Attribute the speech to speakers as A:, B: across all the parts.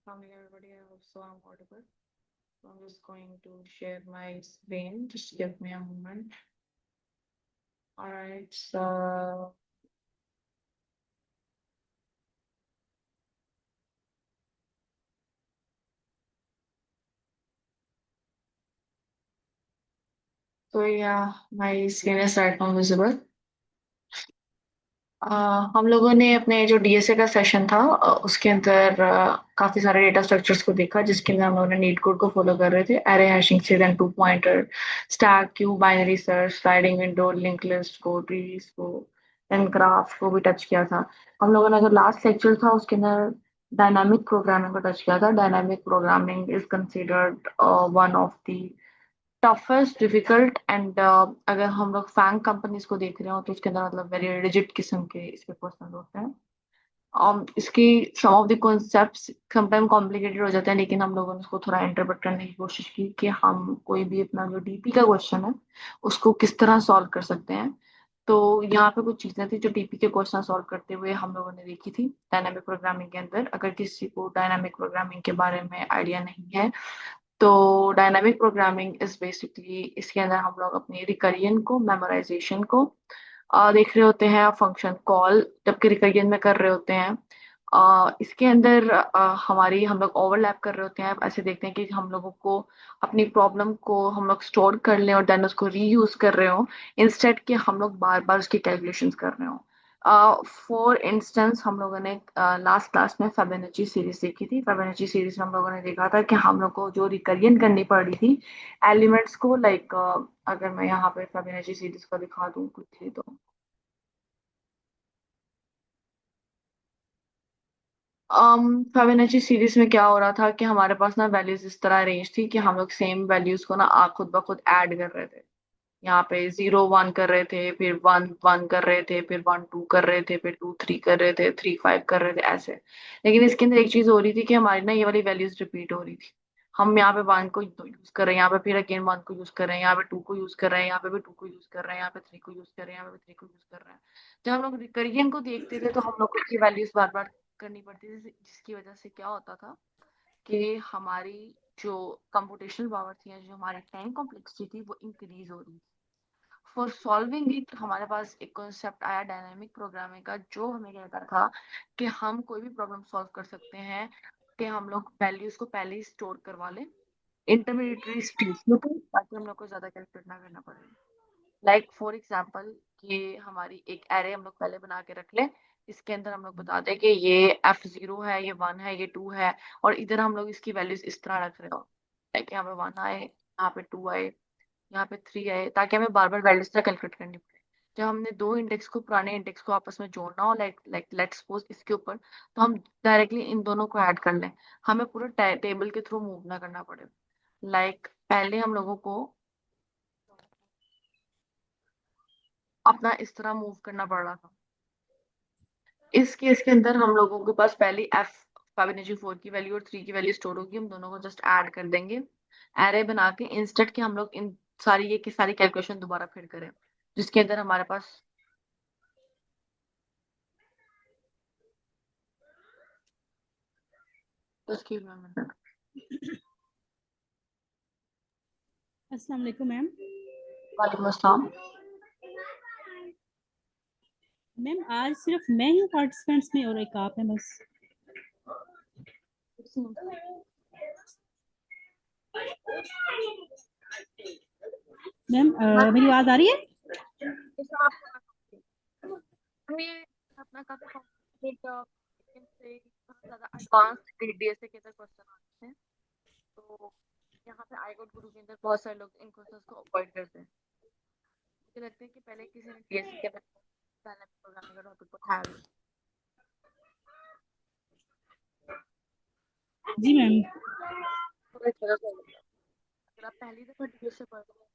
A: Morning, everybody. I hope so I'm audible. So I'm just going to share my screen. Just give me a moment. All right. So yeah, my screen is right now visible. हम लोगों ने अपने जो DSA का session था उसके अंदर काफी सारे डेटा स्ट्रक्चर्स को देखा जिसके अंदर हम लोगों ने नीट कोड को फॉलो कर रहे थे एरे हैशिंग से then two pointer stack queue binary search sliding window link list को ट्रीज को देन ग्राफ को भी टच किया था। हम लोगों ने जो लास्ट लेक्चर था उसके अंदर डायनामिक प्रोग्रामिंग को टच किया था। Dynamic programming is considered one of the toughest difficult and अगर हम लोग फैंग कंपनीज को देख रहे हो तो उसके अंदर मतलब वेरी रिजिड किस्म के इसके क्वेश्चन होते हैं। इसकी some of the concepts sometime complicated हो जाते हैं लेकिन हम लोगों ने उसको थोड़ा इंटरप्रेट करने की कोशिश की कि हम कोई भी अपना जो डीपी का क्वेश्चन है उसको किस तरह सॉल्व कर सकते हैं। तो यहाँ पे कुछ चीजें थी जो डीपी के क्वेश्चन सॉल्व करते हुए हम लोगों ने देखी थी डायनामिक प्रोग्रामिंग के अंदर। अगर किसी को डायनामिक प्रोग्रामिंग के बारे में आइडिया नहीं है तो डायनामिक प्रोग्रामिंग इज बेसिकली इसके अंदर हम लोग अपनी रिकरियन को मेमोराइजेशन को देख रहे होते हैं फंक्शन कॉल जबकि रिकरियन में कर रहे होते हैं। इसके अंदर हमारी हम लोग ओवरलैप कर रहे होते हैं। ऐसे देखते हैं कि हम लोगों को अपनी प्रॉब्लम को हम लोग स्टोर कर लें और देन उसको रीयूज कर रहे हो इंस्टेड कि हम लोग बार बार उसकी कैलकुलेशंस कर रहे हो। फॉर इंस्टेंस हम लोगों ने लास्ट क्लास में फेबोनाची सीरीज देखी थी। फेबोनाची सीरीज में हम लोगों ने देखा था कि हम लोग को जो रिकरियन करनी पड़ रही थी एलिमेंट्स को लाइक अगर मैं यहाँ पे फेबोनाची सीरीज को दिखा दूँ कुछ तो फिबोनाची सीरीज में क्या हो रहा था कि हमारे पास ना वैल्यूज इस तरह अरेंज थी कि हम लोग सेम वैल्यूज को ना खुद ब खुद ऐड कर रहे थे। यहाँ पे 0 1 कर रहे थे फिर 1 1 कर रहे थे फिर 1 2 कर रहे थे फिर 2 3 कर रहे थे 3 5 कर रहे थे ऐसे। लेकिन इसके अंदर एक चीज हो रही थी कि हमारी ना ये वाली वैल्यूज रिपीट हो रही थी। हम यहाँ पे 1 को यूज कर रहे हैं यहाँ पे फिर अगेन 1 को यूज कर रहे हैं यहाँ पे 2 को यूज कर रहे हैं यहाँ पे भी 2 को यूज कर रहे हैं यहाँ पे 3 को यूज कर रहे हैं यहाँ पे भी 3 को यूज कर रहे हैं। जब हम लोग रिकरियन को देखते थे तो हम लोग को इसकी वैल्यूज बार बार करनी पड़ती थी जिसकी वजह से क्या होता था कि हमारी जो कंप्यूटेशनल पावर थी या जो हमारी टाइम कॉम्प्लेक्सिटी थी वो इंक्रीज हो रही थी। फॉर सॉल्विंग इट हमारे पास एक कॉन्सेप्ट आया डायनामिक प्रोग्रामिंग का जो हमें कहता था कि हम कोई भी प्रॉब्लम सॉल्व कर सकते हैं कि हम लोग वैल्यूज को पहले ही स्टोर करवा लें इंटरमीडिएटरी स्टेज में ताकि हम लोग को ज्यादा कैलकुलेट ना करना पड़े। लाइक फॉर एग्जाम्पल कि हमारी एक एरे हम लोग पहले बना के रख लें। इसके अंदर हम लोग बता दें कि ये F0 है ये 1 है ये 2 है और इधर हम लोग इसकी वैल्यूज इस तरह रख रहे हो लाइक यहाँ पे 1 आए यहाँ पे 2 आए यहाँ पे 3 आए ताकि हमें बार बार वैल्यूज ना कैलकुलेट करनी पड़े। जब हमने दो इंडेक्स को पुराने इंडेक्स को आपस में जोड़ना हो लाइक लाइक लेट्स सपोज इसके ऊपर तो हम डायरेक्टली इन दोनों को ऐड कर लें। हमें पूरा टेबल के थ्रू मूव ना करना पड़े। पहले हम लोगों को अपना इस तरह मूव करना पड़ रहा था। इस केस के अंदर हम लोगों के पास पहले एफ फिबोनाची 4 की वैल्यू और 3 की वैल्यू स्टोर होगी। हम दोनों को जस्ट ऐड कर देंगे एरे बना के इंस्टेंट के हम लोग इन सारी ये की सारी कैलकुलेशन दोबारा फिर करें जिसके अंदर हमारे पास उसकी
B: अस्सलाम वालेकुम मैम।
A: वालेकुम अस्सलाम।
B: मैम आज सिर्फ मैं ही पार्टिसिपेंट्स में और एक आप हैं बस। मैम मेरी आवाज आ रही है?
A: ये अपना काफी कॉम्प्लिकेटेड से बहुत ज्यादा एडवांस डीएसए के अंदर क्वेश्चन आते हैं। तो यहाँ पे आई गुरु के अंदर बहुत सारे लोग इन क्वेश्चंस को अवॉइड करते हैं। मुझे लगता है कि पहले किसी ने डीएसए के अंदर डायनामिक प्रोग्रामिंग का टॉपिक उठाया भी।
B: जी मैम।
A: तो इस तरह से होगा। अगर आप पहली दफा डीएसए पढ़ रहे हैं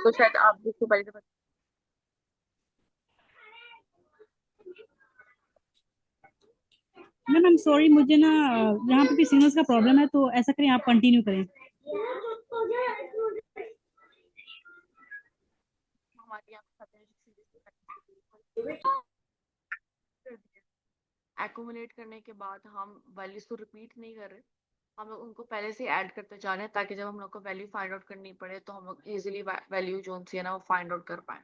A: तो शायद आप भी इसको पहली दफा
B: मैम आई एम सॉरी मुझे ना यहाँ पे भी सिग्नल्स का प्रॉब्लम है तो ऐसा करें आप कंटिन्यू करें।
A: हमारे यहाँ पे सीरीज एक्यूमुलेट करने के बाद हम वैल्यूज को रिपीट नहीं कर रहे, हम लोग उनको पहले से ऐड करते जा रहे हैं, ताकि जब हम लोग को वैल्यू फाइंड आउट करनी पड़े तो हम लोग इजीली वैल्यू जो सी है ना वो फाइंड आउट कर पाए।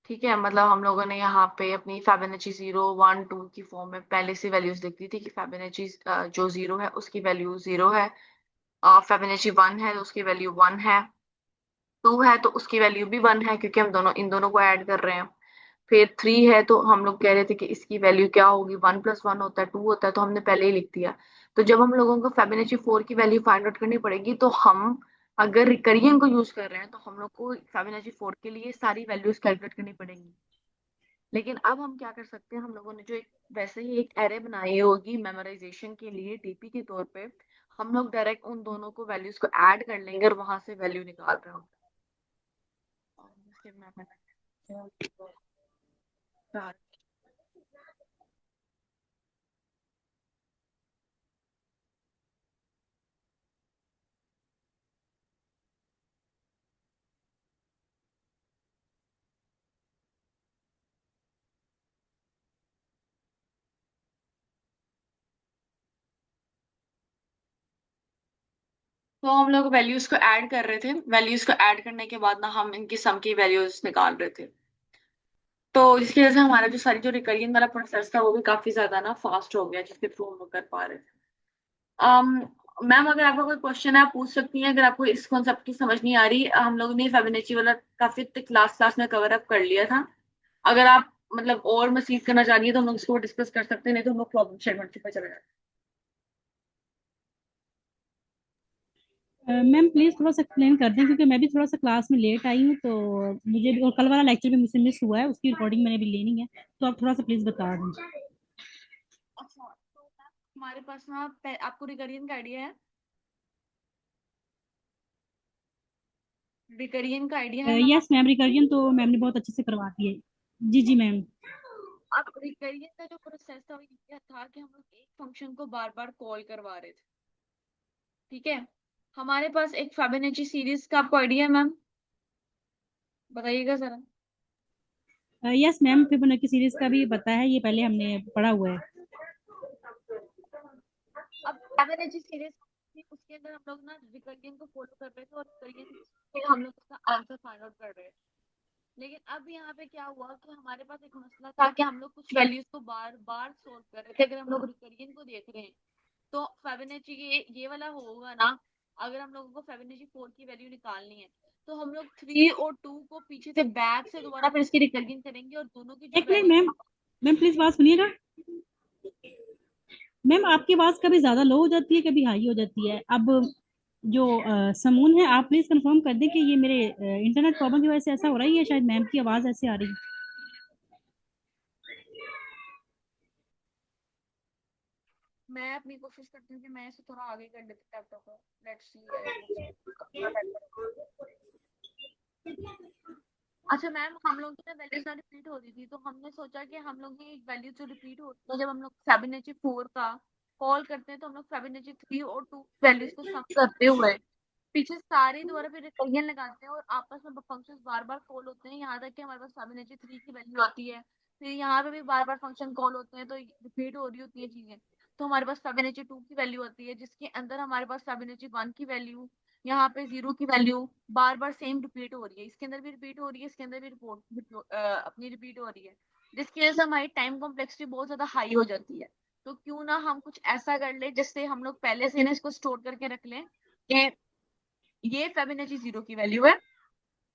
A: ठीक है, मतलब हम लोगों ने यहाँ पे अपनी फिबोनाची 0 1 2 की फॉर्म में पहले से वैल्यूज लिख दी थी कि फिबोनाची जो 0 है उसकी वैल्यू 0 है, फिबोनाची 1 है तो उसकी वैल्यू 1 है, 2 है तो उसकी वैल्यू भी 1 है क्योंकि हम दोनों इन दोनों को ऐड कर रहे हैं। फिर 3 है तो हम लोग कह रहे थे कि इसकी वैल्यू क्या होगी, 1 + 1 होता है 2 होता है, तो हमने पहले ही लिख दिया। तो जब हम लोगों को फिबोनाची 4 की वैल्यू फाइंड आउट करनी पड़ेगी तो हम अगर रिकरियन को यूज कर रहे हैं तो हम लोग को फिबोनाची 4 के लिए सारी वैल्यूज कैलकुलेट करनी पड़ेगी। लेकिन अब हम क्या कर सकते हैं, हम लोगों ने जो एक वैसे ही एक एरे बनाई होगी मेमोराइजेशन के लिए डीपी के तौर पे, हम लोग डायरेक्ट उन दोनों को वैल्यूज को ऐड कर लेंगे और वहां से वैल्यू निकाल रहे होंगे। तो हम लोग वैल्यूज को ऐड कर रहे थे, वैल्यूज को ऐड करने के बाद ना हम इनकी सम की वैल्यूज निकाल रहे थे। तो इसकी वजह से हमारा जो सारी जो रिकरियन वाला प्रोसेस था वो भी काफी ज्यादा ना फास्ट हो गया, जिसके थ्रू हम लोग कर पा रहे थे। um, मैम अगर आपका कोई क्वेश्चन है आप पूछ सकती हैं, अगर आपको इस कॉन्सेप्ट की समझ नहीं आ रही। हम लोगों ने फिबोनाची वाला काफी क्लास क्लास में कवर अप कर लिया था। अगर आप मतलब और मजीद करना चाह रही है तो हम लोग इसको डिस्कस कर सकते हैं, नहीं तो हम लोग प्रॉब्लम स्टेटमेंट पे चले जाते
B: मैम प्लीज थोड़ा सा एक्सप्लेन कर दें, क्योंकि मैं भी थोड़ा सा क्लास में लेट आई हूँ, तो मुझे भी, और कल वाला लेक्चर भी मुझसे मिस हुआ है, उसकी रिकॉर्डिंग मैंने भी लेनी है, तो आप थोड़ा सा प्लीज बता दें।
A: हैं। अच्छा, तो मैम हमारे पास ना आपको रिकरियन का आइडिया है? रिकरियन का आइडिया है मैम
B: यस
A: आपको?
B: मैम, रिकर्जन तो मैम ने बहुत अच्छे से करवा दी है। जी जी मैम।
A: अब रिकरियन का जो प्रोसेस था वो ये था कि हम लोग एक फंक्शन को बार बार कॉल करवा रहे थे। ठीक है, हमारे पास एक फिबोनाची सीरीज का आपको आइडिया है मैम? बताइएगा जरा।
B: यस मैम, फिबोनाची सीरीज का भी पता है, ये पहले हमने पढ़ा हुआ है।
A: अब फिबोनाची सीरीज उसके अंदर हम लोग ना रिकरियन को फॉलो कर रहे थे और रिकरियन से हम लोग उसका आंसर फाइंड आउट कर रहे थे। लेकिन अब यहाँ पे क्या हुआ कि हमारे पास एक मसला था कि हम लोग कुछ वैल्यूज को बार बार सोल्व कर रहे थे। अगर हम लोग रिकरियन को देख रहे हैं तो फिबोनाची ये वाला होगा ना, अगर हम लोगों को फिबोनाची 4 की वैल्यू निकालनी है तो हम लोग 3 और 2 को पीछे से बैक से दोबारा फिर इसकी रिकरियन करेंगे और दोनों की जो
B: एक minute
A: value.
B: Ma'am, ma'am please बात सुनिएगा। मैम आपकी आवाज कभी ज्यादा लो हो जाती है, कभी हाई हो जाती है। अब जो समून है, आप प्लीज कंफर्म कर दें कि ये मेरे इंटरनेट प्रॉब्लम की वजह से ऐसा हो रहा है या शायद मैम की आवाज ऐसे आ रही है।
A: मैं अपनी कोशिश करती हूँ कि मैं इसे थोड़ा आगे कर देती लैपटॉप को। Let's see. अच्छा मैम, हम लोग की ना वैल्यूज ना रिपीट हो रही थी, तो हमने सोचा कि हम लोग की वैल्यू जो रिपीट होती है जब हम लोग फिबोनाची 4 का कॉल करते हैं तो हम लोग फिबोनाची 3 और 2 वैल्यूज को सम करते हुए पीछे सारे दोबारा फिर रिकरियन लगाते हैं और आपस में फंक्शंस बार बार कॉल होते हैं, यहाँ तक कि हमारे पास फिबोनाची 3 की वैल्यू आती है। फिर यहाँ पे भी बार बार फंक्शन कॉल होते हैं तो रिपीट हो रही होती है चीजें। तो हमारे पास फिबोनाची 2 की वैल्यू आती है जिसके अंदर हमारे पास फिबोनाची 1 की वैल्यू, यहाँ पे 0 की वैल्यू बार बार सेम रिपीट हो रही है। इसके अंदर भी रिपीट हो रही है, इसके अंदर भी रिपोर्ट अपनी रिपीट हो रही है, जिसकी वजह से हमारी टाइम कॉम्प्लेक्सिटी बहुत ज्यादा हाई हो जाती है। तो क्यों ना हम कुछ ऐसा कर ले जिससे हम लोग पहले से ना इसको स्टोर करके रख लें कि ये फिबोनाची 0 की वैल्यू है,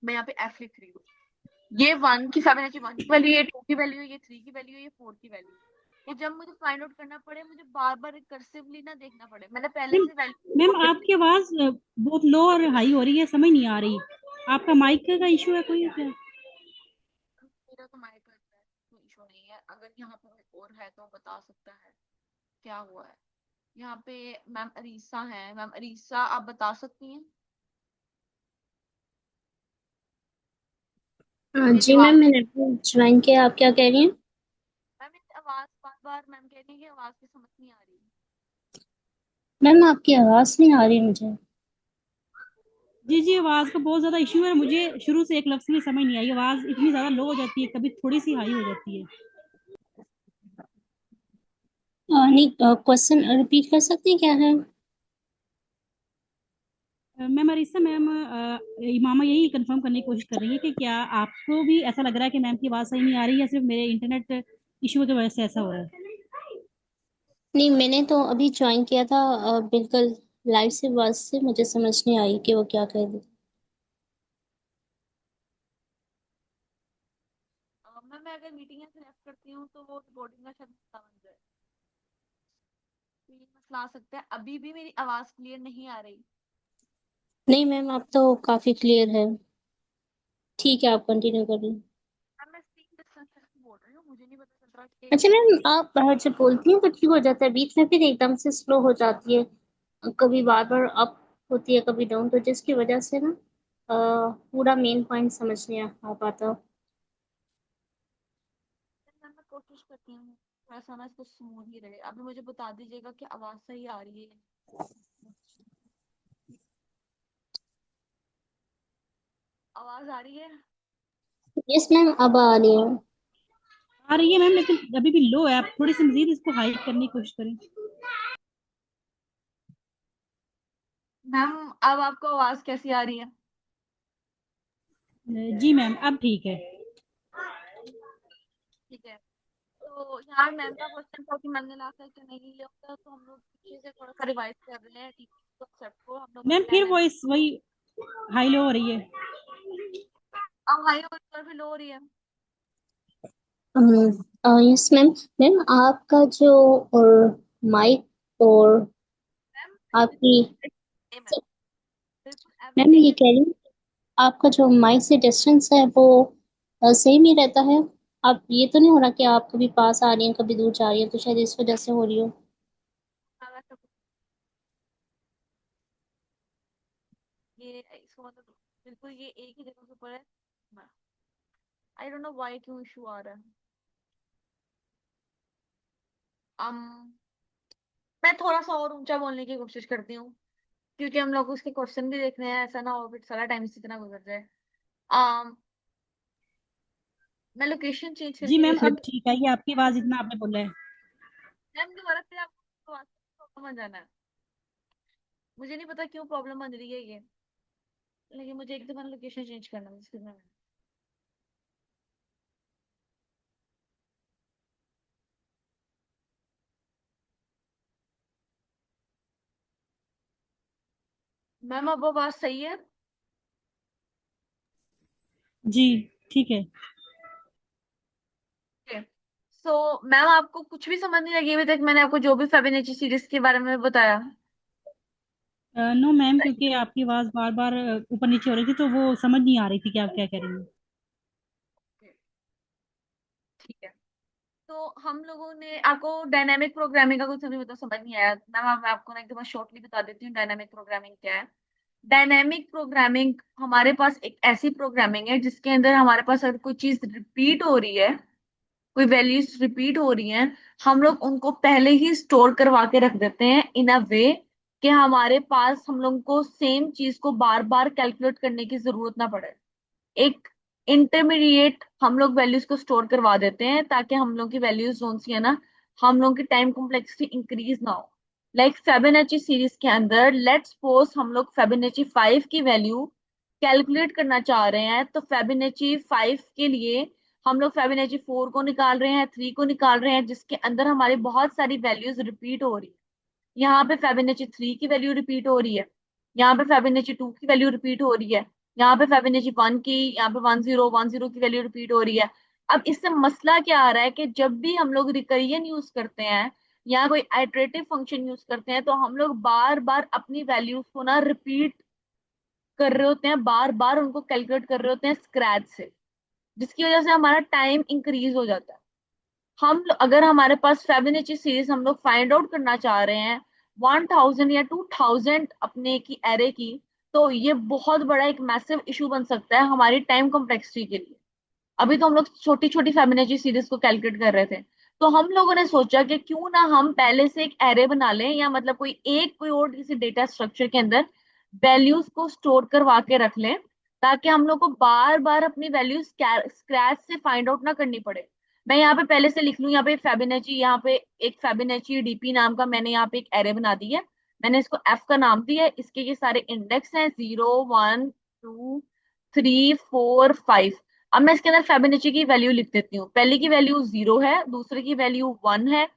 A: मैं यहाँ पे एफ लिख रही हूँ। ये 1 की फिबोनाची 1 की वैल्यू, ये 2 की वैल्यू, ये 3 की वैल्यू, ये 4 की वैल्यू। ये जब मुझे फाइंड आउट करना पड़े मुझे बार बार रिकर्सिवली ना देखना पड़े, मैंने पहले
B: मैम,
A: से वैल्यू
B: मैम
A: स्टोर कर ली।
B: आपकी आवाज बहुत लो और हाई हो रही है, समझ नहीं आ रही। आपका माइक का इशू है कोई क्या?
A: मेरा तो माइक का कोई इशू नहीं है, अगर यहाँ पे कोई और है तो बता सकता है क्या हुआ है। यहाँ पे मैम अरीसा है, मैम अरीसा आप बता सकती हैं?
C: हाँ
A: मेरी
C: जी मैम,
A: आवाज,
C: मैंने ज्वाइन किया। आप क्या कह रही हैं?
A: मैम मेरी आवाज बार बार मैम कह रही है कि आवाज की समझ नहीं आ रही।
C: मैम आपकी आवाज नहीं आ रही मुझे।
B: जी जी, आवाज का बहुत ज्यादा इशू है, मुझे शुरू से एक लफ्ज भी समझ नहीं आई, आवाज इतनी ज्यादा लो हो जाती है, कभी थोड़ी सी हाई हो जाती है।
C: नहीं, क्वेश्चन रिपीट कर सकते हैं क्या है?
B: मैम अरीसा मैम, इमामा यही कंफर्म करने की कोशिश कर रही है कि क्या आपको भी ऐसा लग रहा है कि मैम की आवाज़ सही नहीं आ रही है, या सिर्फ मेरे इंटरनेट इशू की वजह से ऐसा हो रहा है?
C: नहीं, मैंने तो अभी ज्वाइन किया था, बिल्कुल लाइव से आवाज से मुझे समझ नहीं आई कि वो क्या कह रही थी।
A: मैं अगर मीटिंग सेलेक्ट करती हूँ तो वो रिकॉर्डिंग का शायद मसला बन जाए, तो ये मसला आ सकता है। अभी भी मेरी आवाज क्लियर नहीं आ रही।
C: नहीं मैम, आप तो काफी क्लियर है। ठीक है, आप कंटिन्यू करिए।
A: मैं सेम डिस्टेंस से बोल रही हूँ, मुझे नहीं पता चल रहा कि
C: अच्छा मैम, आप जब बोलती हैं तो ठीक हो जाता है, बीच में फिर एकदम से स्लो हो जाती है। कभी बार बार अप होती है, कभी डाउन, तो जिसकी वजह से ना पूरा मेन पॉइंट समझ नहीं आ पाता।
A: मैं कोशिश करती हूँ थोड़ा ना इसको स्मूथ ही रहे। अभी मुझे बता दीजिएगा कि आवाज सही आ रही है। आवाज आ रही है?
C: यस मैम, अब आ रही है।
B: आ रही है मैम, लेकिन अभी भी लो है। आप थोड़ी सी मजीद इसको हाई करने की कोशिश करें।
A: मैम अब आपको आवाज कैसी आ रही है?
B: जी मैम, अब ठीक है।
A: ठीक है। तो यार मैम का क्वेश्चन था कि मैंने लास्ट लेक्चर नहीं लिया होता, तो हम लोग पीछे से थोड़ा सा रिवाइज कर रहे हैं टीचिंग कॉन्सेप्ट को। हम लोगों
B: मैम
A: ने
B: फिर
A: डायनामिक,
B: वॉइस वही हाई लो हो रही है।
A: अब हाई और भी लो हो रही है।
C: Yes ma'am. मैम आपका जो और माइक और
A: मैम
C: आपकी,
A: सेम है, बिल्कुल
C: मैम
A: एवरीथिंग
C: ये
A: इज।
C: कह रही हूँ, आपका जो माइक से डिस्टेंस है वो सेम ही रहता है? आप ये तो नहीं हो रहा कि आप कभी पास आ रही हैं कभी दूर जा रही हैं, तो शायद इस वजह से हो रही हो।
A: ये इसको मतलब बिल्कुल ये एक ही जगह के ऊपर है। आई डोंट नो व्हाई क्यों इशू आ रहा है। um, मैं थोड़ा सा और ऊंचा बोलने की कोशिश करती हूँ, क्योंकि हम लोग उसके क्वेश्चन भी देखने हैं, ऐसा ना हो फिर सारा टाइम इसी तरह गुजर जाए। um, मैं लोकेशन चेंज
B: जी
A: करके
B: मैम,
A: जैसे,
B: अब ठीक है। ये आपकी आवाज़ इतना आपने बोला है।
A: मैम दोबारा से आपको प्रॉब्लम बन जाना है। मुझे नहीं पता क्यों प्रॉब्लम बन रही है ये, लेकिन मुझे एक दफा लोकेशन चेंज करना है इसके लिए। मैम अब आवाज सही है?
B: जी ठीक है।
A: सो मैम आपको कुछ भी समझ नहीं लगी अभी तक मैंने आपको जो भी फेबिनेची सीरीज के बारे में बताया?
B: नो मैम, क्योंकि आपकी आवाज़ बार बार ऊपर नीचे हो रही थी, तो वो समझ नहीं आ रही थी कि आप क्या कह रही हैं।
A: ठीक है। तो हम लोगों ने आपको डायनामिक प्रोग्रामिंग का कुछ अभी मतलब समझ नहीं आया मैम, मैं आपको ना एकदम शॉर्टली बता देती हूँ डायनामिक प्रोग्रामिंग क्या है। डायनामिक प्रोग्रामिंग हमारे पास एक ऐसी प्रोग्रामिंग है जिसके अंदर हमारे पास अगर कोई चीज रिपीट हो रही है, कोई वैल्यूज रिपीट हो रही हैं, हम लोग उनको पहले ही स्टोर करवा के रख देते हैं इन अ वे कि हमारे पास हम लोग को सेम चीज को बार बार कैलकुलेट करने की जरूरत ना पड़े। एक इंटरमीडिएट हम लोग वैल्यूज को स्टोर करवा देते हैं ताकि हम लोग की वैल्यूज जोन सी है ना, हम लोग की टाइम कॉम्प्लेक्सिटी इंक्रीज ना हो। लाइक फेबोनाची सीरीज के अंदर लेट्स सपोज हम लोग फेबोनाची 5 की वैल्यू कैलकुलेट करना चाह रहे हैं, तो फेबोनाची 5 के लिए हम लोग फेबोनाची 4 को निकाल रहे हैं, 3 को निकाल रहे हैं, जिसके अंदर हमारी बहुत सारी वैल्यूज रिपीट हो रही है। यहाँ पे फेबोनाची 3 की वैल्यू रिपीट हो रही है, यहाँ पे फेबोनाची 2 की वैल्यू रिपीट हो रही है, यहाँ पे फेबोनाची 1 की, यहाँ पे 1010 की वैल्यू रिपीट हो रही है। अब इससे मसला क्या आ रहा है कि जब भी हम लोग रिकरियन यूज करते हैं या कोई आइटरेटिव फंक्शन यूज करते हैं, तो हम लोग बार बार अपनी वैल्यूज को ना रिपीट कर रहे होते हैं, बार बार उनको कैलकुलेट कर रहे होते हैं स्क्रैच से, जिसकी वजह से हमारा टाइम इंक्रीज हो जाता है। अगर हमारे पास फेबोनाची सीरीज हम लोग फाइंड आउट करना चाह रहे हैं 1000 या 2000 अपने की एरे की, तो ये बहुत बड़ा एक मैसिव इशू बन सकता है हमारी टाइम कॉम्प्लेक्सिटी के लिए। अभी तो हम लोग छोटी छोटी फेबोनाची सीरीज को कैलकुलेट कर रहे थे, तो हम लोगों ने सोचा कि क्यों ना हम पहले से एक एरे बना लें, या मतलब कोई और किसी डेटा स्ट्रक्चर के अंदर वैल्यूज को स्टोर करवा के रख लें, ताकि हम लोग को बार बार अपनी वैल्यूज स्क्रैच से फाइंड आउट ना करनी पड़े।
D: मैं यहाँ पे पहले से लिख लूँ, यहाँ पे फेबिनेची, यहाँ पे एक फेबिनेची डीपी नाम का मैंने यहाँ पे एक एरे बना दी है। मैंने इसको एफ का नाम दिया है। इसके ये सारे इंडेक्स हैं 0 1 2 3 4 5। अब मैं इसके अंदर फेबिनेची की वैल्यू लिख देती हूँ। पहले की वैल्यू 0 है, दूसरे की वैल्यू 1 है।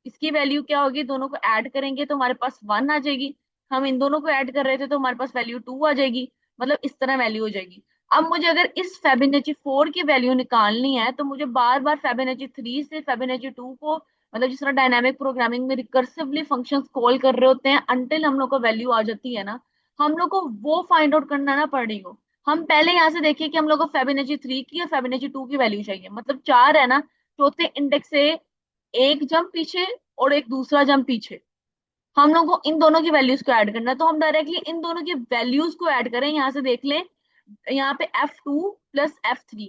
D: इसकी वैल्यू क्या होगी, दोनों को ऐड करेंगे तो हमारे पास 1 आ जाएगी। हम इन दोनों को ऐड कर रहे थे तो हमारे पास वैल्यू 2 आ जाएगी। मतलब इस तरह वैल्यू हो जाएगी। अब मुझे अगर इस फेबिनेची 4 की वैल्यू निकालनी है तो मुझे बार बार फेबिनेची 3 से फेबिनेची 2 को, मतलब जिस तरह डायनामिक प्रोग्रामिंग में रिकर्सिवली फंक्शंस कॉल कर रहे होते हैं अनटिल हम लोग को वैल्यू आ जाती है ना, हम लोग को वो फाइंड आउट करना ना पड़ेगा। हम पहले यहाँ से देखिए कि हम लोग को फेबिनेची 3 की और फेबिनेची 2 की वैल्यू चाहिए, मतलब 4 है ना, चौथे इंडेक्स से एक जंप पीछे और एक दूसरा जंप पीछे। हम लोग को इन दोनों की वैल्यूज को ऐड करना है, तो हम डायरेक्टली इन दोनों की वैल्यूज को ऐड करें। यहाँ से देख लें, यहाँ पे F2 + F3,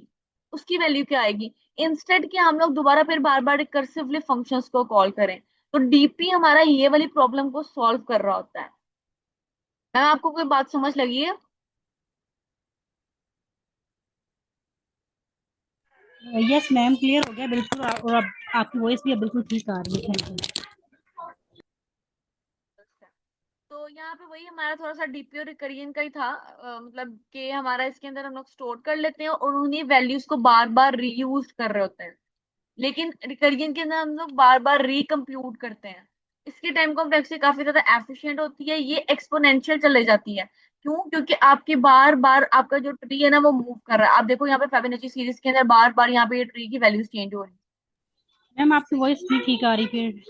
D: उसकी वैल्यू क्या आएगी। इंस्टेड कि हम लोग दोबारा फिर बार बार रिकर्सिवली फंक्शंस को कॉल करें, तो डीपी हमारा ये वाली प्रॉब्लम को सॉल्व कर रहा होता है। मैम आपको कोई बात समझ लगी है?
B: यस मैम, क्लियर हो गया बिल्कुल। और अब आपकी वॉइस भी अब बिल्कुल ठीक आ रही है। Thank you.
D: तो यहाँ पे वही हमारा थोड़ा सा डीपी और रिकरियन का ही था, मतलब कि हमारा इसके अंदर हम लोग स्टोर कर लेते हैं और उन्हीं वैल्यूज को बार बार रीयूज कर रहे होते हैं। लेकिन रिकरियन के अंदर हम लोग बार बार रिकम्प्यूट करते हैं। इसकी टाइम कॉम्प्लेक्सिटी काफी ज्यादा एफिशिएंट होती है, ये एक्सपोनेंशियल चले जाती है। क्यों? क्योंकि आपकी बार बार आपका जो ट्री है ना वो मूव कर रहा है। आप देखो यहाँ पे फिबोनाची सीरीज के अंदर बार बार यहाँ पे ये ट्री की वैल्यूज चेंज हो रही
B: मैम आपकी वॉइस भी ठीक आ रही फिर।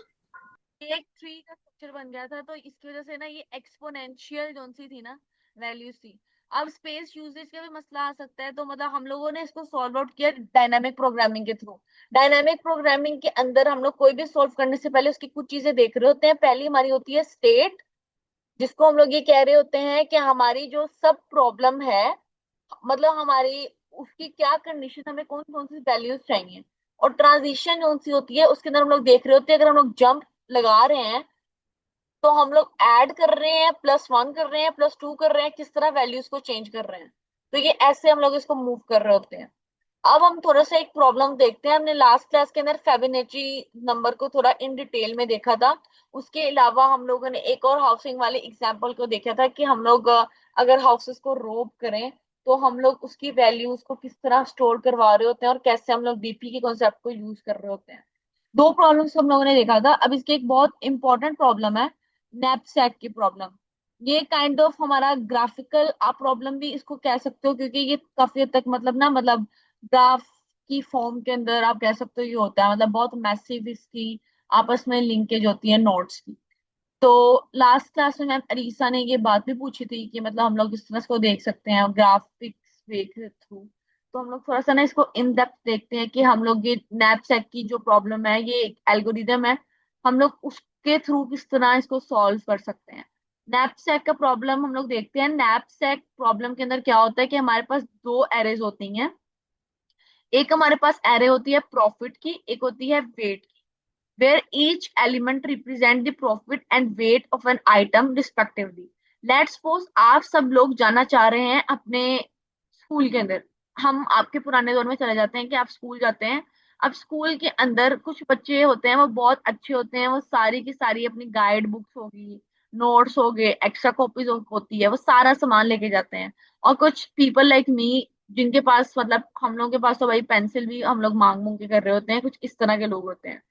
D: है। एक ट्री का स्ट्रक्चर बन गया था, तो इसकी वजह से ना ये एक्सपोनेंशियल जो सी थी ना वैल्यूज थी। अब स्पेस यूजेज का भी मसला आ सकता है, तो मतलब हम लोगों ने इसको सॉल्व आउट किया डायनामिक प्रोग्रामिंग के थ्रू। डायनामिक प्रोग्रामिंग के अंदर हम लोग कोई भी सॉल्व करने से पहले उसकी कुछ चीजें देख रहे होते हैं। पहली हमारी होती है स्टेट, जिसको हम लोग ये कह रहे होते हैं कि हमारी जो सब प्रॉब्लम है, मतलब हमारी उसकी क्या कंडीशन, हमें कौन कौन सी वैल्यूज चाहिए। और ट्रांजिशन जो सी होती है उसके अंदर हम लोग देख रहे होते हैं, अगर हम लोग जंप लगा रहे हैं तो हम लोग ऐड कर रहे हैं, +1 कर रहे हैं, +2 कर रहे हैं, किस तरह वैल्यूज को चेंज कर रहे हैं। तो ये ऐसे हम लोग इसको मूव कर रहे होते हैं। अब हम थोड़ा सा एक प्रॉब्लम देखते हैं। हमने लास्ट क्लास के अंदर फेबिनेची नंबर को थोड़ा इन डिटेल में देखा था। उसके अलावा हम लोगों ने एक और हाउसिंग वाले एग्जांपल को देखा था कि हम लोग अगर हाउसेस को रोब करें तो हम लोग उसकी वैल्यूज को किस तरह स्टोर करवा रहे होते हैं और कैसे हम लोग डीपी के कॉन्सेप्ट को यूज कर रहे होते हैं। दो प्रॉब्लम्स हम लोगों ने देखा था। अब इसकी एक बहुत इंपॉर्टेंट प्रॉब्लम है, नैपसैक की प्रॉब्लम। ये काइंड ऑफ हमारा ग्राफिकल आप प्रॉब्लम भी इसको कह सकते हो, क्योंकि ये काफी हद तक मतलब ना, मतलब ग्राफ की फॉर्म के अंदर आप कह सकते हो ये होता है। मतलब बहुत मैसिव इसकी आपस में लिंकेज होती है नोड्स की। तो लास्ट क्लास में मैम अरीसा ने ये बात भी पूछी थी कि मतलब हम लोग इस तरह इसको देख सकते हैं ग्राफिक्स वे के थ्रू। तो हम लोग थोड़ा सा ना इसको इन डेप्थ देखते हैं कि हम लोग ये नैपसैक की जो प्रॉब्लम है, ये एक एल्गोरिदम है, हम लोग उसके थ्रू किस तरह इसको सॉल्व कर सकते हैं। नैपसैक का प्रॉब्लम हम लोग देखते हैं। नैपसैक प्रॉब्लम के अंदर क्या होता है कि हमारे पास दो एरेज होती हैं। एक हमारे पास एरे होती है प्रॉफिट की, एक होती है वेट की, where each element represent the profit and weight of an item respectively. Let's suppose आप सब लोग जाना चाह रहे हैं अपने स्कूल के अंदर। हम आपके पुराने दौर में चले जाते हैं कि आप स्कूल जाते हैं। अब स्कूल के अंदर कुछ बच्चे होते हैं वो बहुत अच्छे होते हैं, वो सारी की सारी अपनी गाइड बुक्स होगी, नोट्स हो गए, एक्स्ट्रा कॉपीज होती है, वो सारा सामान लेके जाते हैं। और कुछ पीपल लाइक मी, जिनके पास मतलब हम लोगों के पास तो भाई पेंसिल भी हम लोग मांग मूंग के कर रहे होते हैं, कुछ इस तरह के लोग होते हैं।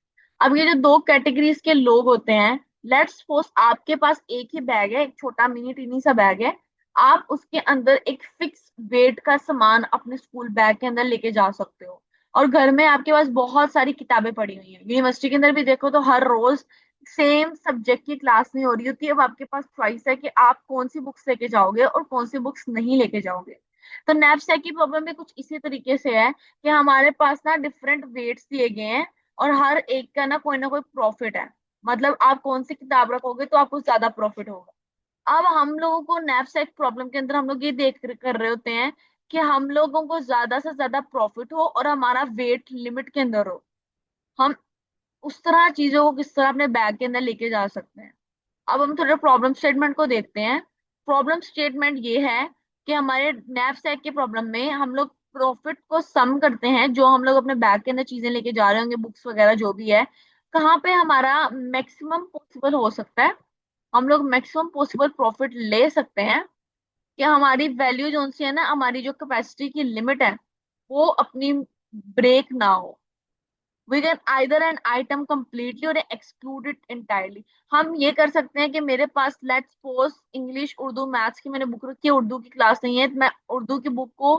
D: अब ये जो दो कैटेगरीज के लोग होते हैं, लेट्स सपोज आपके पास एक ही बैग है, एक छोटा मिनी टीनी सा बैग है। आप उसके अंदर एक फिक्स वेट का सामान अपने स्कूल बैग के अंदर लेके जा सकते हो। और घर में आपके पास बहुत सारी किताबें पड़ी हुई हैं। यूनिवर्सिटी के अंदर भी देखो तो हर रोज सेम सब्जेक्ट की क्लास नहीं हो रही होती है। अब आपके पास चॉइस है कि आप कौन सी बुक्स लेके जाओगे और कौन सी बुक्स नहीं लेके जाओगे। तो नैपसैक की प्रॉब्लम भी कुछ इसी तरीके से है कि हमारे पास ना डिफरेंट वेट्स दिए गए हैं और हर एक का ना कोई प्रॉफिट है। मतलब आप कौन सी किताब रखोगे तो आपको ज्यादा प्रॉफिट होगा। अब हम लोगों को नैपसैक प्रॉब्लम के अंदर हम लोग ये देख कर रहे होते हैं कि हम लोगों को ज्यादा से ज्यादा प्रॉफिट हो और हमारा वेट लिमिट के अंदर हो। हम उस तरह चीजों को किस तरह अपने बैग के अंदर लेके जा सकते हैं। अब हम थोड़ा प्रॉब्लम स्टेटमेंट को देखते हैं। प्रॉब्लम स्टेटमेंट ये है कि हमारे नैपसैक के प्रॉब्लम में हम लोग प्रॉफिट को सम करते हैं, जो हम लोग अपने बैग के अंदर चीजें लेके जा रहे होंगे, बुक्स वगैरह जो भी है, कहाँ पे हमारा मैक्सिमम पॉसिबल हो सकता है, हम लोग मैक्सिमम पॉसिबल प्रॉफिट ले सकते हैं, कि हमारी वैल्यू जो सी है ना, हमारी जो कैपेसिटी की लिमिट है वो अपनी ब्रेक ना हो। We can either an item completely और exclude it entirely। हम ये कर सकते हैं कि मेरे पास let's suppose English, Urdu, maths की मैंने बुक रखी है, उर्दू की क्लास नहीं है, मैं उर्दू की बुक को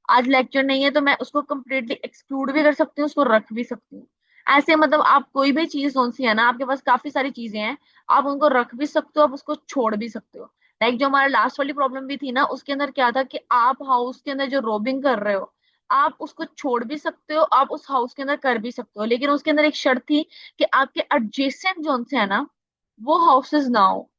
D: आज लेक्चर नहीं है तो मैं उसको completely एक्सक्लूड भी कर सकती हूँ, उसको रख भी सकती हूँ। ऐसे मतलब आप कोई भी चीज कौन सी है ना, आपके पास काफी सारी चीजें हैं, आप उनको रख भी सकते हो, आप उसको छोड़ भी सकते हो। लाइक जो हमारा लास्ट वाली प्रॉब्लम भी थी ना, उसके अंदर क्या था कि आप हाउस के अंदर जो रोबिंग कर रहे हो, आप उसको छोड़ भी सकते हो, आप उस हाउस के अंदर कर भी सकते हो, लेकिन उसके अंदर एक शर्त थी कि आपके एडजेसेंट जोन से है ना, वो हाउसेस ना हो।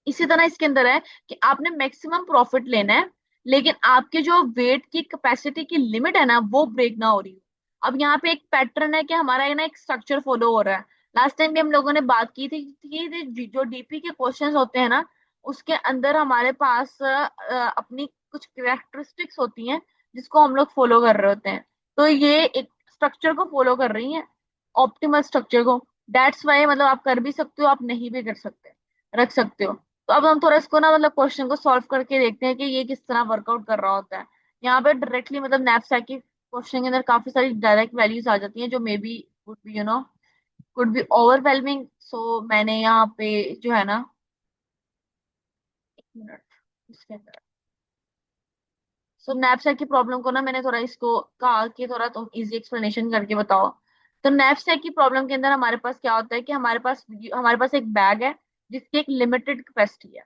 D: इसी तरह इसके अंदर है कि आपने मैक्सिमम प्रॉफिट लेना है, लेकिन आपके जो वेट की कैपेसिटी की लिमिट है ना, वो ब्रेक ना हो रही हो। अब यहाँ पे एक पैटर्न है कि हमारा ये ना एक स्ट्रक्चर फॉलो हो रहा है। लास्ट टाइम भी हम लोगों ने बात की थी कि जो डीपी के क्वेश्चंस होते हैं ना, उसके अंदर हमारे पास अपनी कुछ कैरेक्टरिस्टिक्स होती हैं जिसको हम लोग फॉलो कर रहे होते हैं। तो ये एक स्ट्रक्चर को फॉलो कर रही है, ऑप्टिमल स्ट्रक्चर को। दैट्स वाई मतलब आप कर भी सकते हो, आप नहीं भी कर सकते, रख सकते हो। तो अब हम थोड़ा इसको ना मतलब क्वेश्चन को सॉल्व करके देखते हैं कि ये किस तरह वर्कआउट कर रहा होता है। यहाँ पे डायरेक्टली मतलब नैपसैक की क्वेश्चन के अंदर काफी सारी डायरेक्ट वैल्यूज आ जाती हैं, जो may be would be could be overwhelming. So मैंने यहाँ पे जो है ना, एक मिनट, इसके अंदर सो नैपसैक की प्रॉब्लम को ना मैंने थोड़ा इसको कहा कि थोड़ा तुम इजी एक्सप्लेनेशन करके बताओ। तो नैपसैक की प्रॉब्लम के अंदर हमारे पास क्या होता है कि हमारे पास एक बैग है जिसकी एक लिमिटेड कैपेसिटी है।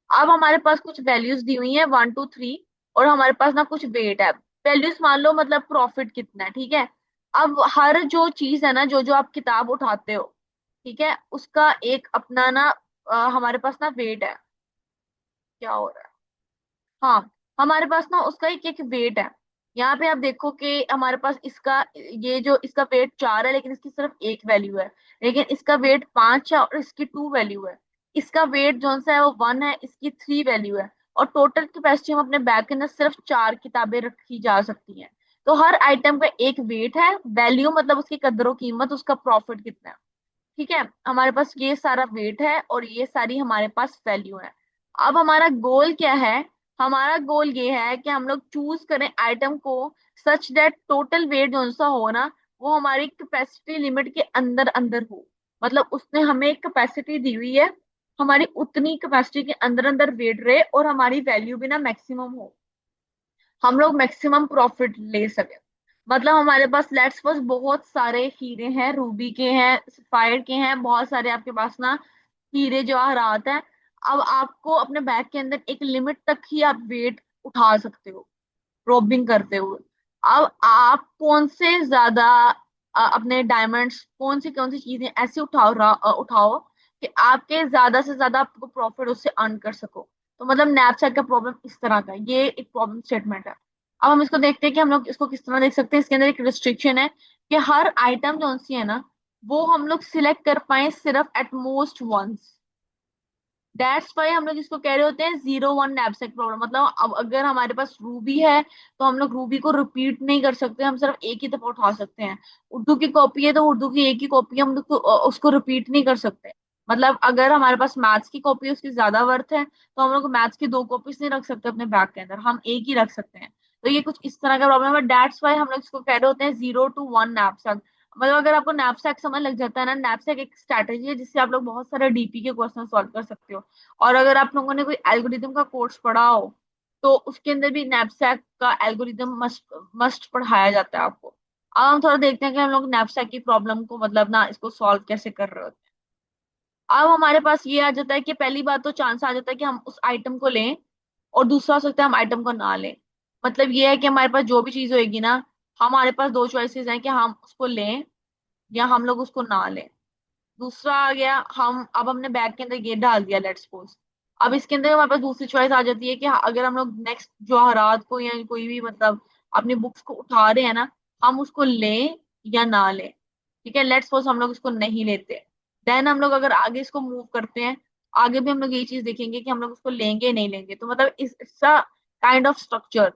D: अब हमारे पास कुछ वैल्यूज दी हुई है 1 2 3, और हमारे पास ना कुछ वेट है। वैल्यूज मान लो मतलब प्रॉफिट कितना है, ठीक है। अब हर जो चीज है ना, जो जो आप किताब उठाते हो, ठीक है, उसका एक अपना ना हमारे पास ना वेट है। क्या हो रहा है? हाँ, हमारे पास ना उसका एक एक वेट है। यहाँ पे आप देखो कि हमारे पास इसका, ये जो इसका वेट 4 है लेकिन इसकी सिर्फ एक वैल्यू है, लेकिन इसका वेट 5 है और इसकी 2 वैल्यू है। इसका वेट जो सा है वो 1 है, इसकी 3 वैल्यू है। और टोटल कैपेसिटी हम अपने बैग के अंदर सिर्फ 4 किताबें रखी जा सकती हैं। तो हर आइटम का एक वेट है, वैल्यू मतलब उसकी कदर कीमत, उसका प्रॉफिट कितना है। ठीक है, हमारे पास ये सारा वेट है और ये सारी हमारे पास वैल्यू है। अब हमारा गोल क्या है? हमारा गोल ये है कि हम लोग चूज करें आइटम को सच दैट टोटल वेट जो सा हो ना, वो हमारी कैपेसिटी लिमिट के अंदर अंदर हो। मतलब उसने हमें एक कैपेसिटी दी हुई है, हमारी उतनी कैपेसिटी के अंदर अंदर वेट रहे और हमारी वैल्यू भी ना मैक्सिमम हो, हम लोग मैक्सिमम प्रॉफिट ले सके। मतलब हमारे पास लेट्स सपोज बहुत सारे हीरे हैं, रूबी के हैं, सफायर के हैं, बहुत सारे आपके पास ना हीरे जवाहरात हैं। अब आपको अपने बैग के अंदर एक लिमिट तक ही आप वेट उठा सकते हो रोबिंग करते हुए। अब आप कौन से ज्यादा अपने डायमंड्स, कौन सी चीजें ऐसे उठाओ कि आपके ज्यादा से ज्यादा आपको प्रॉफिट उससे अर्न कर सको। तो मतलब नैपसैट का प्रॉब्लम इस तरह का है। ये एक प्रॉब्लम स्टेटमेंट है। अब हम इसको देखते हैं कि हम लोग इसको किस तरह देख सकते हैं। इसके अंदर एक रिस्ट्रिक्शन है कि हर आइटम जो सी है ना, वो हम लोग सिलेक्ट कर पाए सिर्फ at most once. That's why हम लोग इसको कह रहे होते हैं 0 1 नैपसैक प्रॉब्लम। मतलब अब अगर हमारे पास रूबी है तो हम लोग रूबी को रिपीट नहीं कर सकते, हम सिर्फ एक ही दफा उठा सकते हैं। उर्दू की कॉपी है तो उर्दू की एक ही कॉपी, हम लोग उसको रिपीट नहीं कर सकते। मतलब अगर हमारे पास मैथ्स की कॉपी है, उसकी ज्यादा वर्थ है, तो हम लोग मैथ्स की 2 कॉपीज नहीं रख सकते अपने बैग के अंदर, हम एक ही रख सकते हैं। तो ये कुछ इस तरह का प्रॉब्लम है। दैट्स वाई हम लोग इसको कह रहे होते हैं 0 to 1 नैपसैक। मतलब अगर आपको नैपसैक समझ लग जाता है ना, नैपसैक एक स्ट्रैटेजी है जिससे आप लोग बहुत सारे डीपी के क्वेश्चन सॉल्व कर सकते हो। और अगर आप लोगों ने कोई एल्गोरिदम का कोर्स पढ़ा हो, तो उसके अंदर भी नैपसैक का एल्गोरिदम मस्ट मस्ट पढ़ाया जाता है आपको। अब हम थोड़ा देखते हैं कि हम लोग नैपसैक की प्रॉब्लम को मतलब ना इसको सॉल्व कैसे कर रहे होते हैं। अब हमारे पास ये आ जाता है कि पहली बात तो चांस आ जाता है कि हम उस आइटम को लें, और दूसरा हो सकता है हम आइटम को ना लें। मतलब ये है कि हमारे पास जो भी चीज होगी ना, हमारे पास दो चॉइसेस हैं कि हम उसको लें या हम लोग उसको ना लें। दूसरा आ गया, हम अब हमने बैग के अंदर ये डाल दिया लेट्स सपोज। अब इसके अंदर हमारे पास दूसरी चॉइस आ जाती है कि अगर हम लोग नेक्स्ट जवाहरात को या कोई भी मतलब अपनी बुक्स को उठा रहे हैं ना, हम उसको लें या ना लें। ठीक है, लेट्स सपोज हम लोग इसको नहीं लेते, देन हम लोग अगर आगे इसको मूव करते हैं, आगे भी हम लोग यही चीज देखेंगे कि हम लोग उसको लेंगे नहीं लेंगे। तो मतलब इस काइंड ऑफ स्ट्रक्चर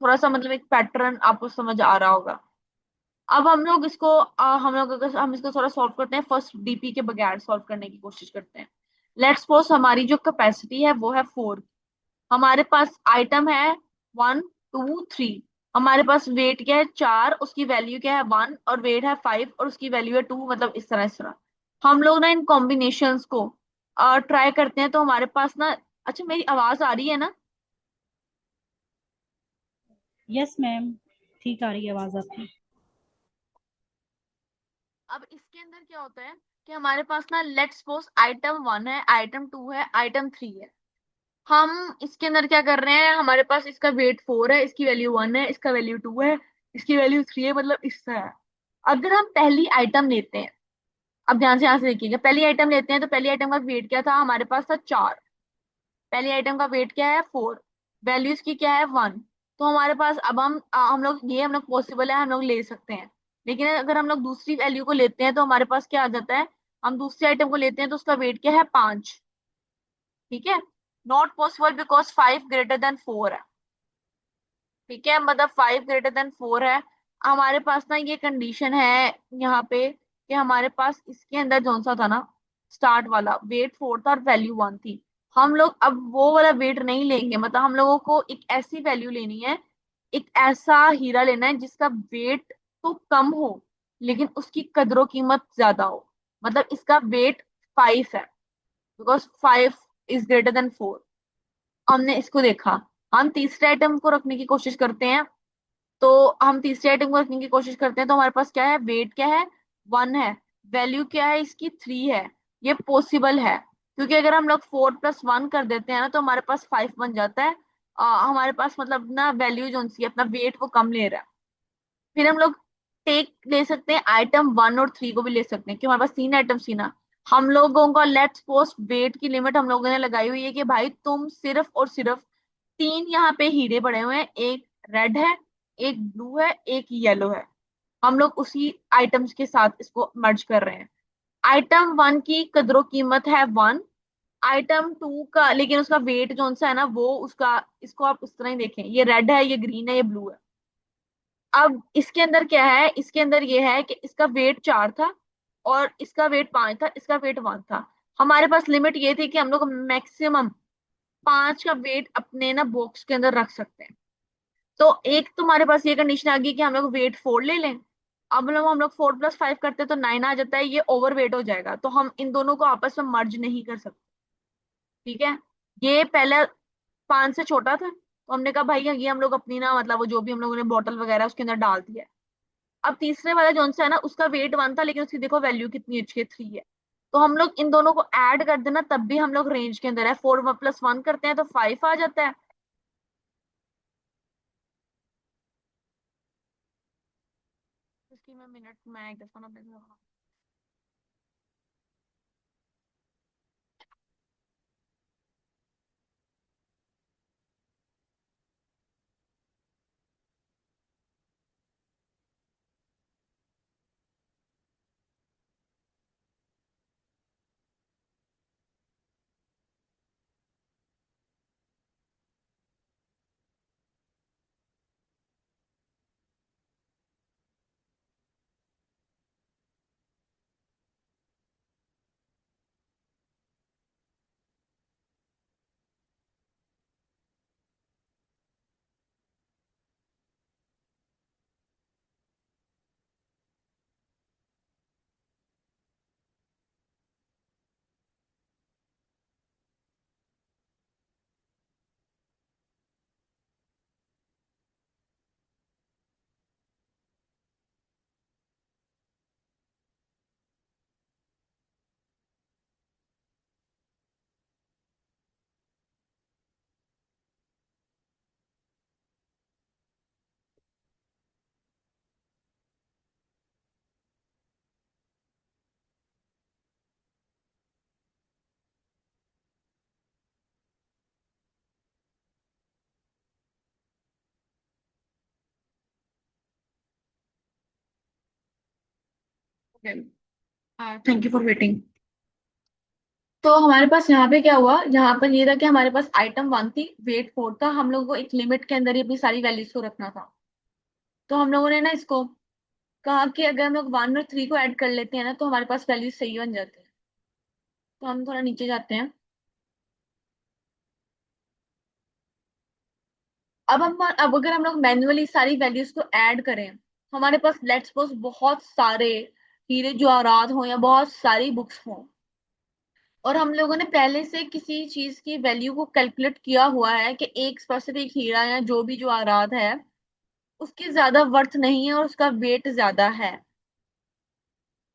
D: थोड़ा सा मतलब एक पैटर्न आपको समझ आ रहा होगा। अब हम लोग इसको हम लोग अगर हम इसको थोड़ा सॉल्व करते हैं, फर्स्ट डीपी के बगैर सॉल्व करने की कोशिश करते हैं। लेट्स सपोज हमारी जो कैपेसिटी है वो है 4। हमारे पास आइटम है 1 2 3। हमारे पास वेट क्या है 4, उसकी वैल्यू क्या है 1, और वेट है 5 और उसकी वैल्यू है 2, मतलब इस तरह हम लोग ना इन कॉम्बिनेशंस को ट्राई करते हैं। तो हमारे पास ना, अच्छा मेरी आवाज आ रही है ना?
B: यस मैम, ठीक आ रही है आवाज आपकी।
D: अब इसके अंदर क्या होता है कि हमारे पास ना लेट्स सपोज आइटम 1 है, आइटम 2 है, आइटम 3 है। हम इसके अंदर क्या कर रहे हैं, हमारे पास इसका वेट 4 है, इसकी वैल्यू 1 है, इसका वैल्यू 2 है, इसकी वैल्यू 3 है, मतलब इस तरह है। अगर हम पहली आइटम लेते हैं, अब ध्यान से यहाँ से देखिएगा, पहली आइटम लेते हैं तो पहली आइटम का वेट क्या था, हमारे पास था 4। पहली आइटम का वेट क्या है 4, वैल्यू इसकी क्या है 1। तो हमारे पास अब हम लोग ये हम लोग पॉसिबल है, हम लोग ले सकते हैं। लेकिन अगर हम लोग दूसरी वैल्यू को लेते हैं तो हमारे पास क्या आ जाता है, हम दूसरी आइटम को लेते हैं तो उसका वेट क्या है 5। ठीक है, not possible because 5 greater than 4 है। ठीक है, मतलब 5 ग्रेटर देन 4 है। हमारे पास ना ये कंडीशन है यहाँ पे कि हमारे पास इसके अंदर जो सा था ना, स्टार्ट वाला वेट 4 था और वैल्यू 1 थी। हम लोग अब वो वाला वेट नहीं लेंगे, मतलब हम लोगों को एक ऐसी वैल्यू लेनी है, एक ऐसा हीरा लेना है जिसका वेट तो कम हो लेकिन उसकी कदरों कीमत ज्यादा हो। मतलब इसका वेट 5 है बिकॉज 5 इज ग्रेटर देन 4। हमने इसको देखा, हम तीसरे आइटम को रखने की कोशिश करते हैं। तो हम तीसरे आइटम को रखने की कोशिश करते हैं तो हमारे पास क्या है, वेट क्या है 1 है, वैल्यू क्या है इसकी 3 है। ये पॉसिबल है क्योंकि अगर हम लोग 4 + 1 कर देते हैं ना तो हमारे पास 5 बन जाता है। हमारे पास मतलब ना वैल्यू जो सी है, अपना वेट वो कम ले रहा है। फिर हम लोग टेक ले सकते हैं, आइटम 1 और 3 को भी ले सकते हैं, कि हमारे पास 3 आइटम सी ना। हम लोगों का लेट्स सपोज वेट की लिमिट हम लोगों ने लगाई हुई है कि भाई तुम सिर्फ और सिर्फ 3 यहाँ पे हीरे पड़े हुए हैं, एक रेड है, एक ब्लू है, एक येलो है। हम लोग उसी आइटम्स के साथ इसको मर्ज कर रहे हैं। आइटम 1 की कदरों कीमत है 1, आइटम 2 का लेकिन उसका वेट जो सा है ना वो उसका, इसको आप उस तरह ही देखें, ये रेड है, ये ग्रीन है, ये ब्लू है। अब इसके अंदर क्या है, इसके अंदर ये है कि इसका वेट 4 था और इसका वेट 5 था, इसका वेट 1 था। हमारे पास लिमिट ये थी कि हम लोग मैक्सिमम 5 का वेट अपने ना बॉक्स के अंदर रख सकते हैं। तो एक तुम्हारे पास ये कंडीशन आ गई कि हम लोग वेट 4 ले लें। अब हम लोग 4 + 5 करते हैं तो 9 आ जाता है, ये ओवर वेट हो जाएगा, तो हम इन दोनों को आपस में मर्ज नहीं कर सकते। ठीक है, ये पहले 5 से छोटा था तो हमने कहा भाई ये हम लोग अपनी ना, मतलब वो जो भी हम लोगों ने बॉटल वगैरह उसके अंदर डाल दिया है। अब तीसरे वाला जौन सा है ना, उसका वेट 1 था लेकिन उसकी देखो वैल्यू कितनी अच्छी है, 3 है। तो हम लोग इन दोनों को ऐड कर देना तब भी हम लोग रेंज के अंदर है, 4 + 1 करते हैं तो 5 आ जाता है। इसकी मैं मिनट में एक दफा ना थैंक यू फॉर वेटिंग।
A: तो हमारे पास यहाँ पे क्या हुआ, यहाँ पर ये था कि हमारे पास आइटम 1 थी, वेट 4 था, हम लोगों को एक लिमिट के अंदर ही अपनी सारी वैल्यूज को रखना था। तो हम लोगों ने ना इसको कहा कि अगर हम लोग 1 और 3 को ऐड कर लेते हैं ना तो हमारे पास वैल्यूज सही बन जाती है। तो हम थोड़ा नीचे जाते हैं। अब अगर हम लोग मैन्युअली सारी वैल्यूज को ऐड करें, हमारे पास लेट्स सपोज बहुत सारे हीरे जवाहरात हो या बहुत सारी बुक्स हो, और हम लोगों ने पहले से किसी चीज की वैल्यू को कैलकुलेट किया हुआ है कि एक स्पेसिफिक हीरा या जो भी जवाहरात है उसकी ज्यादा वर्थ नहीं है और उसका वेट ज्यादा है,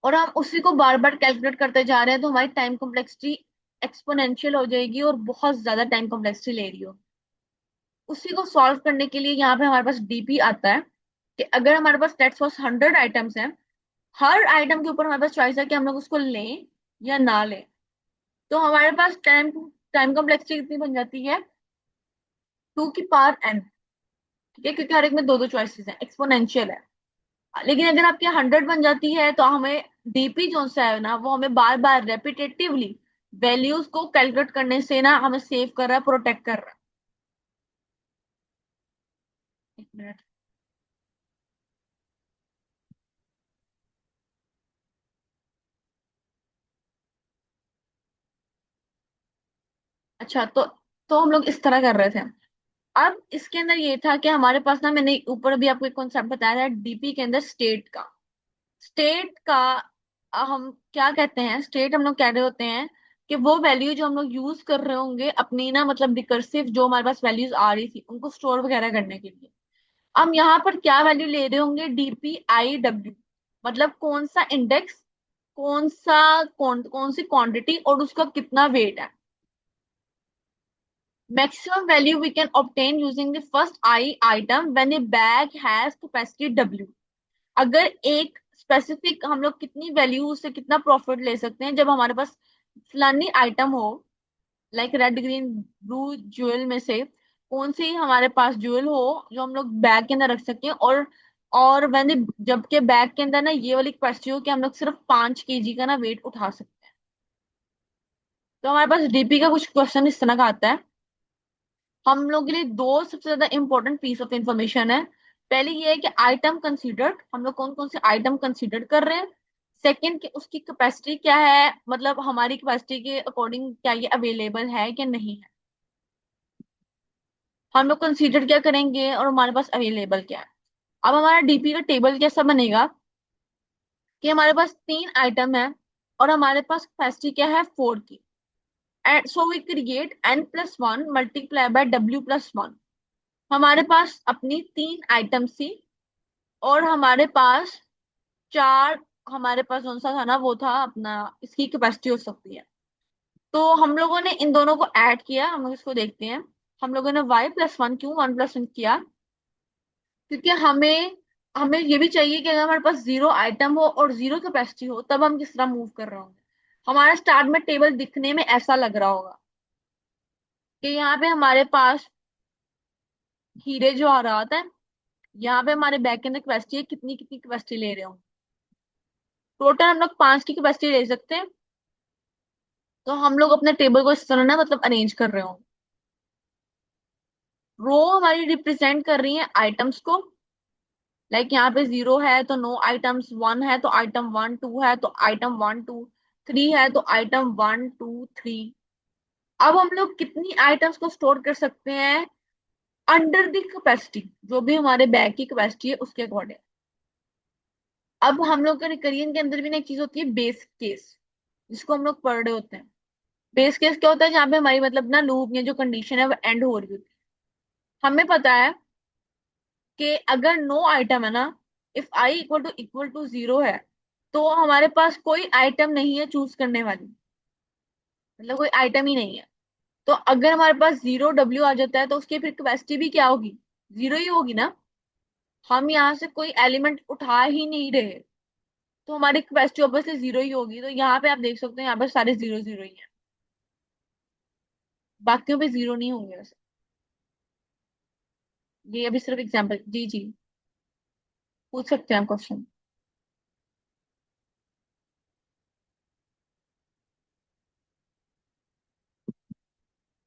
A: और हम उसी को बार बार कैलकुलेट करते जा रहे हैं, तो हमारी टाइम कॉम्प्लेक्सिटी एक्सपोनेंशियल हो जाएगी और बहुत ज्यादा टाइम कॉम्प्लेक्सिटी ले रही हो। उसी को सॉल्व करने के लिए यहाँ पे हमारे पास डीपी आता है कि अगर हमारे पास लेट्स सपोज 100 आइटम्स हैं, हर आइटम के ऊपर हमारे पास चॉइस है कि हम लोग उसको लें या ना लें। तो हमारे पास टाइम टाइम कॉम्प्लेक्सिटी कितनी बन जाती है, 2 की पावर n। ठीक है, क्योंकि हर एक में दो दो चॉइसेस हैं, एक्सपोनेंशियल है। लेकिन अगर आपकी 100 बन जाती है तो हमें डीपी जो सा है ना वो हमें बार बार रेपिटेटिवली वैल्यूज को कैलकुलेट करने से ना हमें सेव कर रहा है, प्रोटेक्ट कर रहा है। एक मिनट। अच्छा, तो हम लोग इस तरह कर रहे थे। अब इसके अंदर ये था कि हमारे पास ना, मैंने ऊपर भी आपको एक कॉन्सेप्ट बताया था डीपी के अंदर स्टेट का। स्टेट का हम क्या कहते हैं, स्टेट हम लोग कह रहे होते हैं कि वो वैल्यू जो हम लोग यूज कर रहे होंगे अपनी ना, मतलब रिकर्सिव जो हमारे पास वैल्यूज आ रही थी उनको स्टोर वगैरह करने के लिए, हम यहाँ पर क्या वैल्यू ले रहे होंगे, DPIW। मतलब कौन सा इंडेक्स, कौन सी क्वांटिटी और उसका कितना वेट है। Maximum value we can obtain using the first I item when a bag has capacity W। अगर एक स्पेसिफिक हम लोग कितनी वैल्यू से कितना प्रॉफिट ले सकते हैं जब हमारे पास फलानी आइटम हो, like red green blue jewel में से कौन सी हमारे पास ज्वेल हो जो हम लोग बैग के अंदर रख सकते हैं, और मैंने जबकि बैग के अंदर ना ये वाली कैपेसिटी हो कि हम लोग सिर्फ 5 kg का ना वेट उठा सकते हैं। तो हमारे पास डीपी का कुछ क्वेश्चन इस तरह का आता है। हम लोग के लिए दो सबसे ज्यादा इंपॉर्टेंट पीस ऑफ इंफॉर्मेशन है। पहली ये है कि आइटम कंसीडर्ड, हम लोग कौन कौन से आइटम कंसीडर कर रहे हैं। सेकंड कि उसकी कैपेसिटी क्या है, मतलब हमारी कैपेसिटी के अकॉर्डिंग क्या ये अवेलेबल है कि नहीं है। हम लोग कंसीडर क्या करेंगे और हमारे पास अवेलेबल क्या है। अब हमारा डीपी का टेबल कैसा बनेगा कि हमारे पास 3 आइटम है और हमारे पास कैपेसिटी क्या है 4 की। And so we create n+1 multiply by W+1। हमारे पास अपनी 3 आइटम थी और हमारे पास चार, हमारे पास कौन सा था ना, वो था अपना इसकी कैपेसिटी हो सकती है। तो हम लोगों ने इन दोनों को ऐड किया, हम लोग इसको देखते हैं। हम लोगों ने y+1 क्यों 1+1 किया, क्योंकि हमें हमें ये भी चाहिए कि अगर हमारे पास 0 आइटम हो और 0 कैपेसिटी हो तब हम किस तरह मूव कर रहे होंगे। हमारा स्टार्ट में टेबल दिखने में ऐसा लग रहा होगा कि यहाँ पे हमारे पास हीरे जवाहरात है, यहाँ पे हमारे बैग के अंदर कैपेसिटी है, कितनी कितनी कैपेसिटी ले रहे होंगे। टोटल हम लोग 5 की कैपेसिटी ले सकते हैं। तो हम लोग अपने टेबल को इस तरह ना, मतलब अरेंज कर रहे होंगे। रो हमारी रिप्रेजेंट कर रही है आइटम्स को, लाइक यहाँ पे 0 है तो नो आइटम्स, 1 है तो आइटम 1, 2 है तो आइटम 1 2, 3 है तो आइटम 1 2 3। अब हम लोग कितनी आइटम्स को स्टोर कर सकते हैं अंडर द कैपेसिटी, जो भी हमारे बैग की कैपेसिटी है उसके अकॉर्डिंग। अब हम लोग के रिकरियन के अंदर भी ना एक चीज होती है बेस केस, जिसको हम लोग पढ़ रहे होते हैं। बेस केस क्या होता है, जहाँ पे हमारी मतलब ना लूप या जो कंडीशन है वो एंड हो रही होती है। हमें पता है कि अगर नो आइटम है ना, इफ i = 0 है, तो हमारे पास कोई आइटम नहीं है चूज करने वाली, मतलब कोई आइटम ही नहीं है। तो अगर हमारे पास 0 W आ जाता है तो उसकी फिर कैपेसिटी भी क्या होगी, 0 ही होगी ना। हम यहाँ से कोई एलिमेंट उठा ही नहीं रहे, तो हमारी कैपेसिटी ऑब्वियसली 0 ही होगी। तो यहाँ पे आप देख सकते हैं यहाँ पे सारे 0 0 ही है, बाकियों पे 0 नहीं होंगे वैसे। ये अभी सिर्फ एग्जाम्पल। जी जी, पूछ सकते हैं आप क्वेश्चन।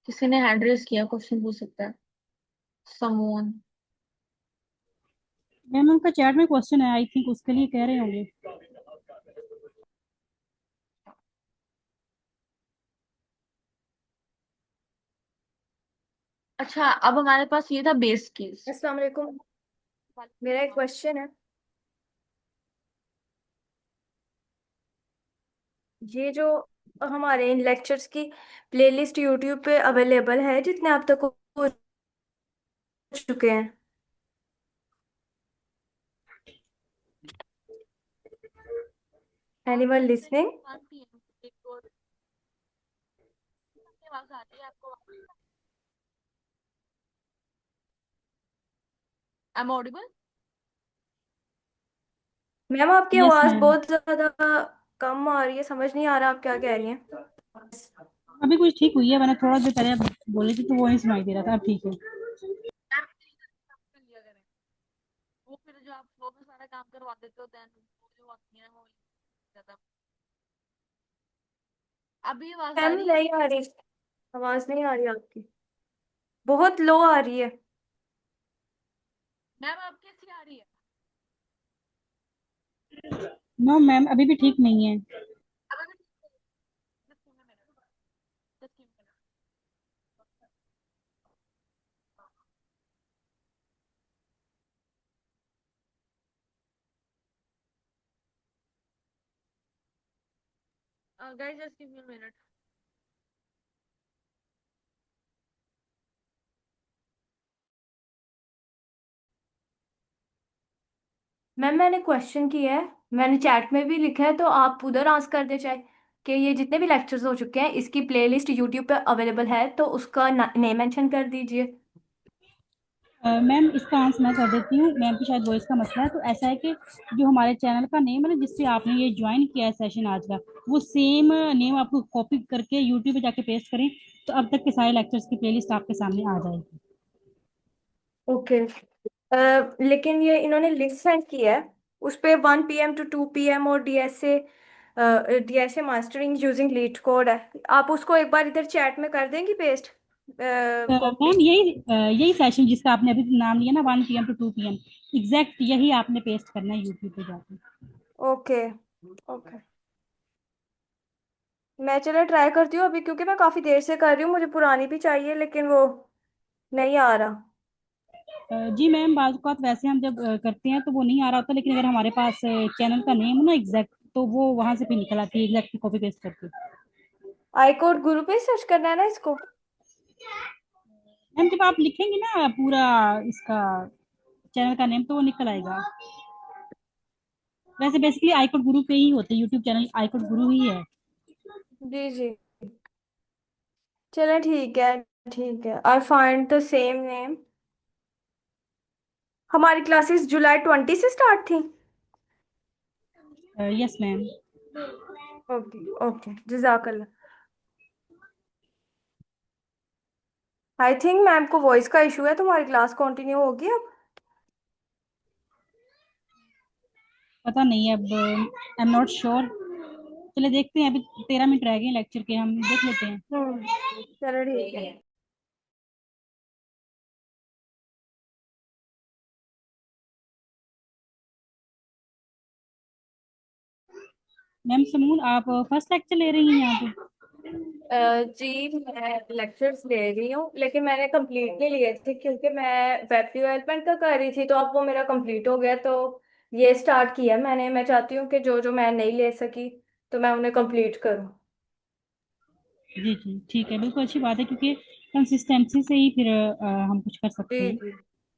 D: किसी ने हैंड रेज किया, क्वेश्चन पूछ सकता है। समून।
B: मैम उनका चैट में क्वेश्चन है, आई थिंक उसके लिए कह रहे होंगे।
D: अच्छा, अब हमारे पास ये था बेस केस।
E: अस्सलाम वालेकुम। मेरा एक क्वेश्चन है, ये जो हमारे इन लेक्चर्स की प्लेलिस्ट यूट्यूब पे अवेलेबल है जितने अब तक हो चुके हैं? Anyone listening?
D: 1 PM एक और आवाज आ रही है आपको? I am audible?
E: मैम आपकी
B: यस
E: आवाज
B: मैम।
E: बहुत ज्यादा कम आ रही है, समझ नहीं आ रहा आप क्या कह रही हैं।
B: अभी कुछ ठीक हुई है, मैंने थोड़ा देर पहले बोली थी तो वो नहीं सुनाई दे रहा था, अब ठीक है।
D: लिया करें, वो फिर जो आप फ्लो में सारा काम करवा देते हो, देन वो जो होती है वो ज्यादा। अभी आवाज आ
E: मैम
D: रही है?
E: नहीं आ रही, आवाज नहीं आ रही आपकी, बहुत लो आ रही है।
D: मैम आप कैसी आ रही है?
B: नो मैम अभी भी ठीक नहीं है।
D: अब अगर just give me a minute. Just give me a minute. Guys, just give me a minute.
E: Ma'am मैंने क्वेश्चन किया है, मैंने चैट में भी लिखा है, तो आप उधर आंसर कर दे चाहे कि ये जितने भी लेक्चर्स हो चुके हैं इसकी प्लेलिस्ट यूट्यूब पे अवेलेबल है, तो उसका नेम मेंशन कर दीजिए।
B: मैम इसका आंसर मैं कर देती हूँ, मैम की शायद वॉइस का मसला है। तो ऐसा है कि जो हमारे चैनल का नेम है ना, जिससे आपने ये ज्वाइन किया है सेशन आज का, वो सेम नेम आपको कॉपी करके यूट्यूब पे जाके पेस्ट करें, तो अब तक के सारे लेक्चर्स की प्लेलिस्ट आपके सामने आ जाएगी।
E: ओके। लेकिन ये इन्होंने लिंक सेंड किया है, उस पे 1 PM to 2 PM और DSA mastering using leet code है। आप उसको एक बार इधर चैट में कर देंगी पेस्ट, कॉपी?
B: मैम यही सेशन जिसका आपने अभी नाम लिया ना, 1 PM to 2 PM, एग्जैक्ट यही आपने पेस्ट करना है यूट्यूब पे जाके।
E: ओके ओके, मैं चलो ट्राई करती हूँ अभी, क्योंकि मैं काफ़ी देर से कर रही हूँ, मुझे पुरानी भी चाहिए लेकिन वो नहीं आ रहा।
B: जी मैम, बाज़ औक़ात वैसे हम जब करते हैं तो वो नहीं आ रहा होता, लेकिन अगर हमारे पास चैनल का नेम हो ना एग्जैक्ट, तो वो वहां से भी निकल आती है एग्जैक्ट कॉपी पेस्ट करके।
E: आई कोड गुरु पे सर्च करना है ना इसको?
B: मैम जब आप लिखेंगे ना पूरा इसका चैनल का नेम, तो वो निकल आएगा। वैसे बेसिकली आईकोड गुरु पे ही होते हैं, यूट्यूब चैनल आईकोड गुरु ही है।
E: जी जी, चलो ठीक है, ठीक है। I find the same name. हमारी क्लासेस जुलाई 20 से स्टार्ट थी।
B: Yes ma'am.
E: ओके ओके, जजाकल्ला। आई थिंक मैम को वॉइस का इशू है, तुम्हारी क्लास कंटिन्यू होगी अब?
B: पता नहीं अब, आई एम नॉट श्योर। चले देखते हैं, अभी 13 मिनट रह गए हैं लेक्चर के, हम देख लेते हैं।
E: चलो ठीक है।
B: मैम समून, आप फर्स्ट लेक्चर ले रही हैं यहाँ पे?
E: जी मैं लेक्चर्स ले रही हूँ, लेकिन मैंने कंप्लीट नहीं लिए थे क्योंकि मैं वेब डेवलपमेंट का कर रही थी, तो अब वो मेरा कंप्लीट हो गया, तो ये स्टार्ट किया मैंने। मैं चाहती हूँ कि जो जो मैं नहीं ले सकी तो मैं उन्हें कंप्लीट करूँ।
B: जी जी ठीक है, बिल्कुल अच्छी बात है, क्योंकि कंसिस्टेंसी से ही फिर हम कुछ कर सकते
E: जी
B: हैं।
E: जी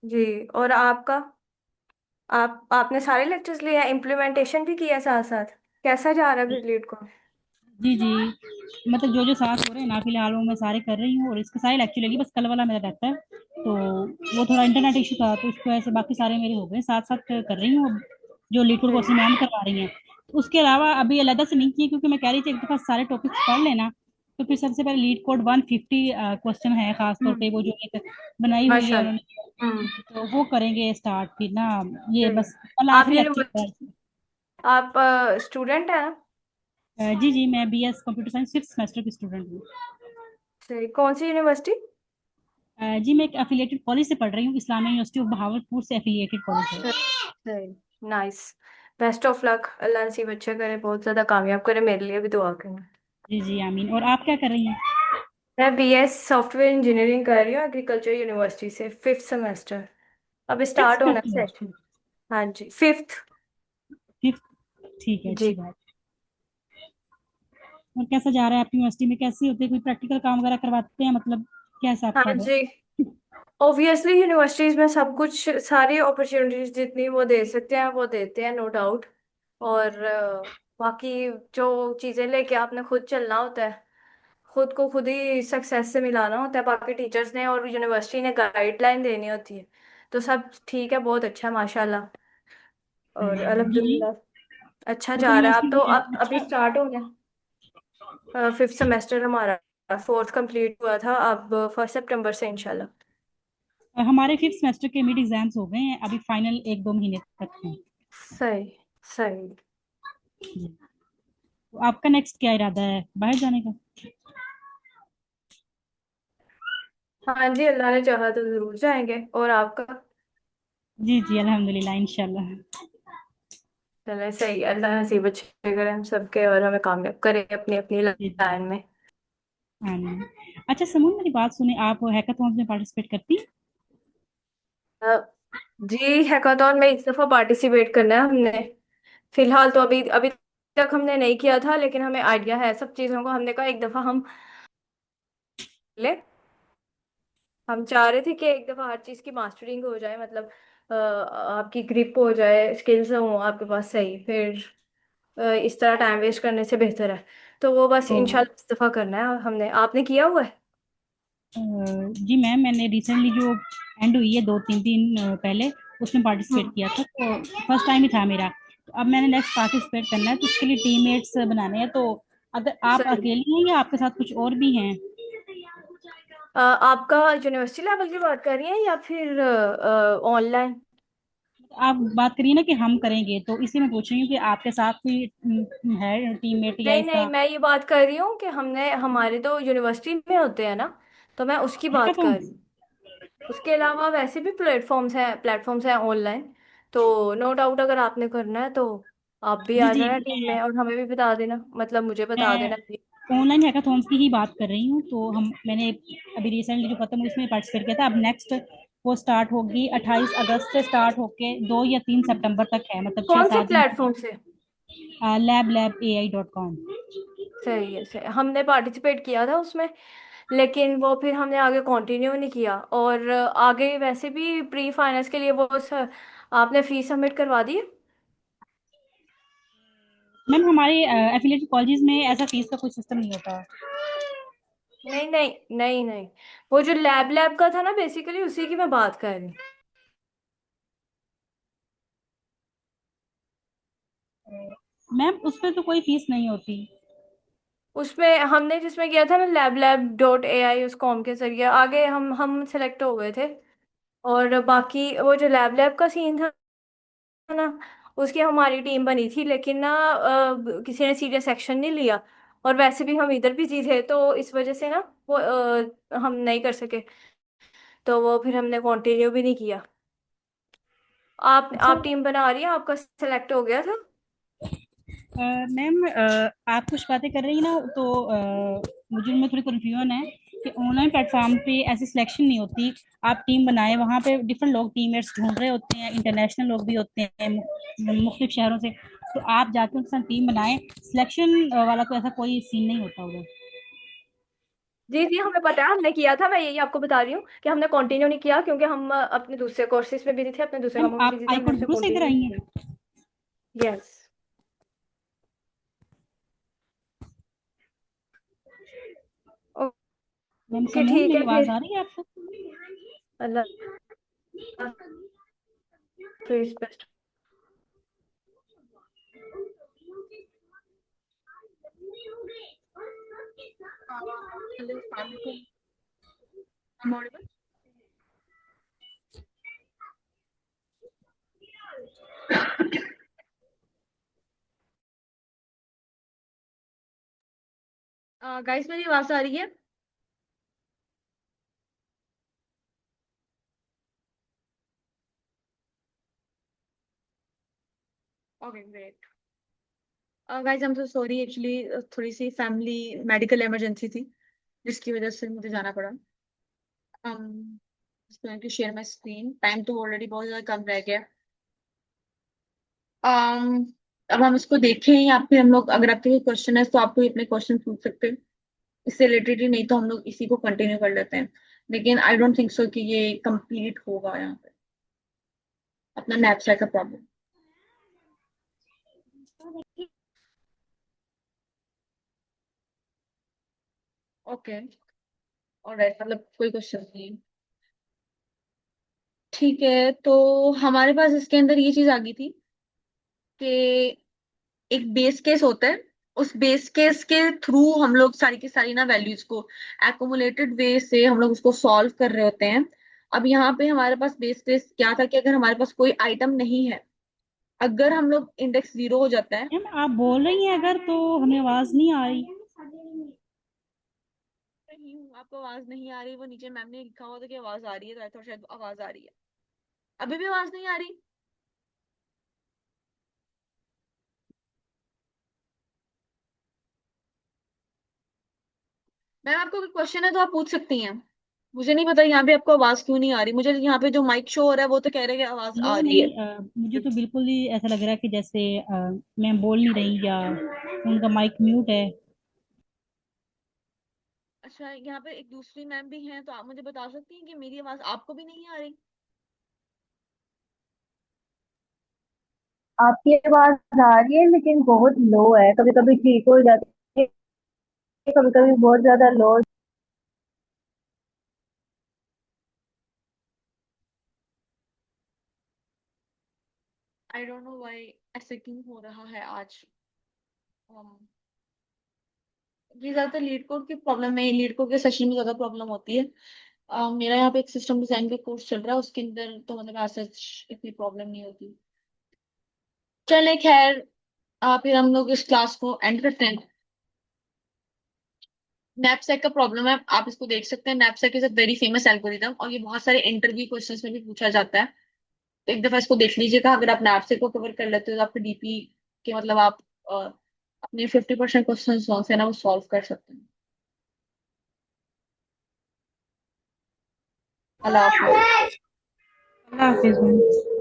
E: जी। और आपका, आपने सारे लेक्चर्स लिए हैं, इम्प्लीमेंटेशन भी किया साथ साथ? कैसा जा रहा है फिर लीड को?
B: जी जी, मतलब जो जो साथ हो रहे हैं ना फिलहाल वो मैं सारे कर रही हूँ, और इसके सारे लेक्चर लेगी, बस कल वाला मेरा रहता है, तो वो थोड़ा इंटरनेट इशू था, तो उसकी वजह से बाकी सारे मेरे हो गए, साथ साथ कर रही हूँ। जो लिटल कोर्स
E: जी
B: मैम करवा रही हैं, उसके अलावा अभी अलग से नहीं किए, क्योंकि मैं कह रही थी एक दफा सारे टॉपिक्स पढ़ लेना। तो फिर सबसे पहले लीड कोड 150 क्वेश्चन है, खास तौर पे वो जो एक बनाई हुई है
E: माशाल्लाह।
B: उन्होंने, तो वो करेंगे स्टार्ट फिर ना। ये
E: जी।
B: बस कल
E: आप
B: आखिरी लेक्चर है।
E: यूनिवर्सिटी, आप स्टूडेंट हैं ना?
B: जी जी, मैं BS computer science 6th semester की स्टूडेंट हूँ।
E: सही, कौन सी यूनिवर्सिटी?
B: जी मैं एक एफिलिएटेड कॉलेज से पढ़ रही हूँ, इस्लामिया यूनिवर्सिटी ऑफ बहावलपुर से एफिलिएटेड कॉलेज है।
E: सही, नाइस। बेस्ट ऑफ लक, अल्लाह नसीब अच्छा करे, बहुत ज्यादा कामयाब करे, मेरे लिए भी दुआ करना।
B: जी जी आमीन। और आप क्या कर रही हैं?
E: मैं बीएस सॉफ्टवेयर इंजीनियरिंग कर रही हूँ एग्रीकल्चर यूनिवर्सिटी से, 5th सेमेस्टर। अब
B: फिफ्थ
E: स्टार्ट होना है
B: सेमेस्टर?
E: सेशन। हाँ जी, 5th।
B: फिफ्थ, ठीक है,
E: जी।
B: अच्छी बात। और कैसा जा रहा है आपकी यूनिवर्सिटी में, कैसी होती है, कोई प्रैक्टिकल काम वगैरह करवाते हैं, मतलब क्या हिसाब
E: हाँ
B: किताब है?
E: जी, ऑब्वियसली यूनिवर्सिटीज में सब कुछ, सारी अपॉर्चुनिटीज जितनी वो दे सकते हैं वो देते हैं, नो डाउट। और बाकी जो चीज़ें लेके आपने खुद चलना होता है, खुद को खुद ही सक्सेस से मिलाना होता है, बाकी टीचर्स ने और यूनिवर्सिटी ने गाइडलाइन देनी होती है। तो सब ठीक है, बहुत अच्छा माशाल्लाह। और
B: जी जी।
E: अल्हम्दुलिल्लाह अच्छा
B: वो तो
E: जा रहा है। अब
B: यूनिवर्सिटी
E: तो
B: में
E: अभी
B: अच्छा।
E: स्टार्ट हो गया। 5th सेमेस्टर हमारा 4th कंप्लीट हुआ था, अब 1 सितंबर से इंशाल्लाह।
B: हमारे फिफ्थ सेमेस्टर के मिड एग्जाम्स हो गए हैं, अभी फाइनल एक दो महीने तक हैं।
E: सही, सही।
B: जी। तो आपका नेक्स्ट क्या इरादा है, बाहर जाने का?
E: हाँ जी, अल्लाह ने चाहा तो जरूर जाएंगे। और आपका?
B: जी जी अल्हम्दुलिल्लाह इंशाल्लाह।
E: चले, सही, अल्लाह नसीब अच्छे करे हम सबके, और हमें कामयाब करे अपनी अपनी
B: जी जी
E: लाइन में।
B: आमीन। अच्छा समून, मेरी बात सुने, आप हैकाथॉन्स में पार्टिसिपेट करती हैं?
E: अ, जी, हैकाथॉन में इस दफा पार्टिसिपेट करना है हमने। फिलहाल तो अभी अभी तक हमने नहीं किया था, लेकिन हमें आइडिया है सब चीज़ों को, हमने कहा एक दफा हम ले। हम चाह रहे थे कि एक दफा हर चीज़ की मास्टरिंग हो जाए, मतलब आपकी ग्रिप हो जाए, स्किल्स हो आपके पास सही, फिर इस तरह टाइम वेस्ट करने से बेहतर है। तो वो बस
B: तो
E: इंशाल्लाह इस दफा करना है हमने। आपने किया हुआ है?
B: जी मैम, मैंने रिसेंटली जो एंड हुई है दो तीन दिन पहले, उसमें पार्टिसिपेट
E: हम्म।
B: किया था, तो फर्स्ट टाइम ही था मेरा। तो अब मैंने नेक्स्ट पार्टिसिपेट करना है, तो उसके लिए टीममेट्स बनाने हैं। तो अगर आप
E: सही।
B: अकेली हैं या आपके साथ कुछ और भी हैं?
E: आपका यूनिवर्सिटी लेवल की बात कर रही हैं या फिर ऑनलाइन?
B: आप बात करिए ना कि हम करेंगे, तो इसी में पूछ रही हूँ कि आपके साथ कोई है टीममेट या
E: नहीं नहीं,
B: इसका
E: मैं ये बात कर रही हूँ कि हमने, हमारे तो यूनिवर्सिटी में होते हैं ना, तो मैं उसकी बात
B: हैकाथॉन?
E: कर रही हूँ। उसके अलावा वैसे भी प्लेटफॉर्म्स हैं ऑनलाइन। तो नो डाउट, अगर आपने करना है तो आप भी
B: जी
E: आ
B: जी
E: जाना टीम में, और हमें भी बता देना, मतलब मुझे बता
B: मैं
E: देना।
B: ऑनलाइन हैकाथॉन्स की ही बात कर रही हूँ। तो मैंने अभी रिसेंटली जो खत्म हुई उसमें पार्टिसिपेट किया था। अब नेक्स्ट वो स्टार्ट होगी 28 अगस्त से, स्टार्ट होके 2 या 3 सितंबर तक है, मतलब छः
E: कौन से
B: सात दिन
E: प्लेटफॉर्म से?
B: lab.ai.com।
E: सही है, सही। हमने पार्टिसिपेट किया था उसमें, लेकिन वो फिर हमने आगे कंटिन्यू नहीं किया। और आगे वैसे भी प्री फाइनल्स के लिए आपने फीस सबमिट करवा दी है?
B: मैम हमारे एफिलिएटेड कॉलेजेस में ऐसा फीस का कोई सिस्टम नहीं होता।
E: नहीं नहीं नहीं नहीं, वो जो लैब लैब का था ना, बेसिकली उसी की मैं बात कर रही हूँ।
B: मैम उस पर तो कोई फीस नहीं होती।
E: उसमें हमने जिसमें किया था ना, lab.ai, उस कॉम के जरिए आगे हम सेलेक्ट हो गए थे। और बाकी वो जो लैब लैब का सीन था ना, उसकी हमारी टीम बनी थी, लेकिन ना किसी ने सीरियस एक्शन नहीं लिया। और वैसे भी हम इधर बिजी थे, तो इस वजह से ना वो हम नहीं कर सके। तो वो फिर हमने कंटिन्यू भी नहीं किया।
B: अच्छा
E: आप टीम बना रही हैं, आपका सिलेक्ट हो गया था?
B: मैम आप कुछ बातें कर रही हैं ना, तो मुझे में थोड़ी कन्फ्यूजन है कि ऑनलाइन प्लेटफॉर्म पे ऐसी सिलेक्शन नहीं होती। आप टीम बनाए, वहाँ पे डिफरेंट लोग टीममेट्स ढूंढ रहे होते हैं, इंटरनेशनल लोग भी होते हैं मुख्तलिफ शहरों से। तो आप जाके उनके साथ टीम बनाए, सिलेक्शन वाला तो ऐसा कोई सीन नहीं होता उधर।
E: जी जी, हमें पता है, हमने किया था। मैं यही आपको बता रही हूँ कि हमने कंटिन्यू नहीं किया, क्योंकि हम अपने दूसरे कोर्सेज में बिजी थे, अपने दूसरे
B: मैम
E: कामों में
B: आप
E: बिजी थे,
B: आई
E: हमने
B: कोड
E: उसे
B: गुरु से इधर
E: कंटिन्यू
B: आई
E: नहीं
B: हैं?
E: किया। यस।
B: मैम
E: ओके,
B: समून,
E: ठीक
B: मेरी
E: है
B: आवाज़
E: फिर।
B: आ रही है आपको?
E: अल्लाह हाफिज, बेस्ट।
A: हेलो, अस्सलाम वालेकुम। I'm audible? गाइस, मेरी आवाज आ रही है? Okay great. Guys I am so sorry, actually थोड़ी सी फैमिली मेडिकल इमरजेंसी थी जिसकी वजह से मुझे जाना पड़ा। Going to share my screen, time तो ऑलरेडी बहुत ज्यादा कम रह गया। um, अब हम इसको देखें या फिर हम लोग, अगर आपके कोई क्वेश्चन है तो आप कोई अपने क्वेश्चन पूछ सकते हैं इससे रिलेटेड ही, नहीं तो हम लोग इसी को कंटिन्यू कर लेते हैं। लेकिन आई डोंट थिंक सो कि ये कंप्लीट होगा यहाँ पे अपना नैपसैक का प्रॉब्लम। ओके ऑलराइट, मतलब कोई क्वेश्चन नहीं है। ठीक है, तो हमारे पास इसके अंदर ये चीज आ गई थी कि एक बेस केस होता है, उस बेस केस के थ्रू हम लोग सारी की सारी ना वैल्यूज को एक्युमुलेटेड वे से हम लोग उसको सॉल्व कर रहे होते हैं। अब यहाँ पे हमारे पास बेस केस क्या था कि अगर हमारे पास कोई आइटम नहीं है, अगर हम लोग इंडेक्स 0 हो जाता है।
B: मैम आप बोल रही हैं अगर, तो हमें आवाज नहीं आ रही।
A: नहीं हूँ, आपको आवाज नहीं आ रही, वो नीचे मैम ने लिखा हुआ था कि आवाज आ रही है, तो आई थॉट शायद आवाज आ रही है। अभी भी आवाज नहीं आ रही? मैम आपको कोई क्वेश्चन है तो आप पूछ सकती हैं। मुझे नहीं पता यहाँ पे आपको आवाज क्यों नहीं आ रही, मुझे यहाँ पे जो माइक शो हो रहा है वो तो कह रहे हैं कि आवाज आ
B: नहीं
A: रही है।
B: नहीं, मुझे तो बिल्कुल ही ऐसा लग रहा है कि जैसे मैं बोल नहीं रही या उनका माइक म्यूट है।
A: अच्छा, यहाँ पे एक दूसरी मैम भी हैं, तो आप मुझे बता सकती हैं कि मेरी आवाज आपको भी नहीं आ रही?
F: आपकी आवाज आ रही है लेकिन बहुत लो है, कभी कभी ठीक हो जाती है, कभी कभी बहुत ज्यादा लो।
A: आई डोंट नो व्हाई ऐसे क्यों हो रहा है आज। um, ये ज्यादातर लीड कोड की प्रॉब्लम है, लीड कोड के सेशन में ज्यादा प्रॉब्लम होती है। मेरा यहाँ पे एक सिस्टम डिजाइन का कोर्स चल रहा है, उसके अंदर तो मतलब ऐसा इतनी प्रॉब्लम नहीं होती। चले खैर, फिर हम लोग इस क्लास को एंड करते हैं। नैपसैक का प्रॉब्लम है, आप इसको देख सकते हैं। Knapsack is a very famous algorithm और ये बहुत सारे इंटरव्यू क्वेश्चंस में भी पूछा जाता है। तो एक दफा इसको देख लीजिएगा, अगर आप नैपसैक को कवर कर लेते हो तो आपके डीपी के मतलब आप अ, अपने 50% क्वेश्चन जो है ना वो सॉल्व कर सकते हैं। अल्लाह हाफिज।
B: अल्लाह हाफिज मैम।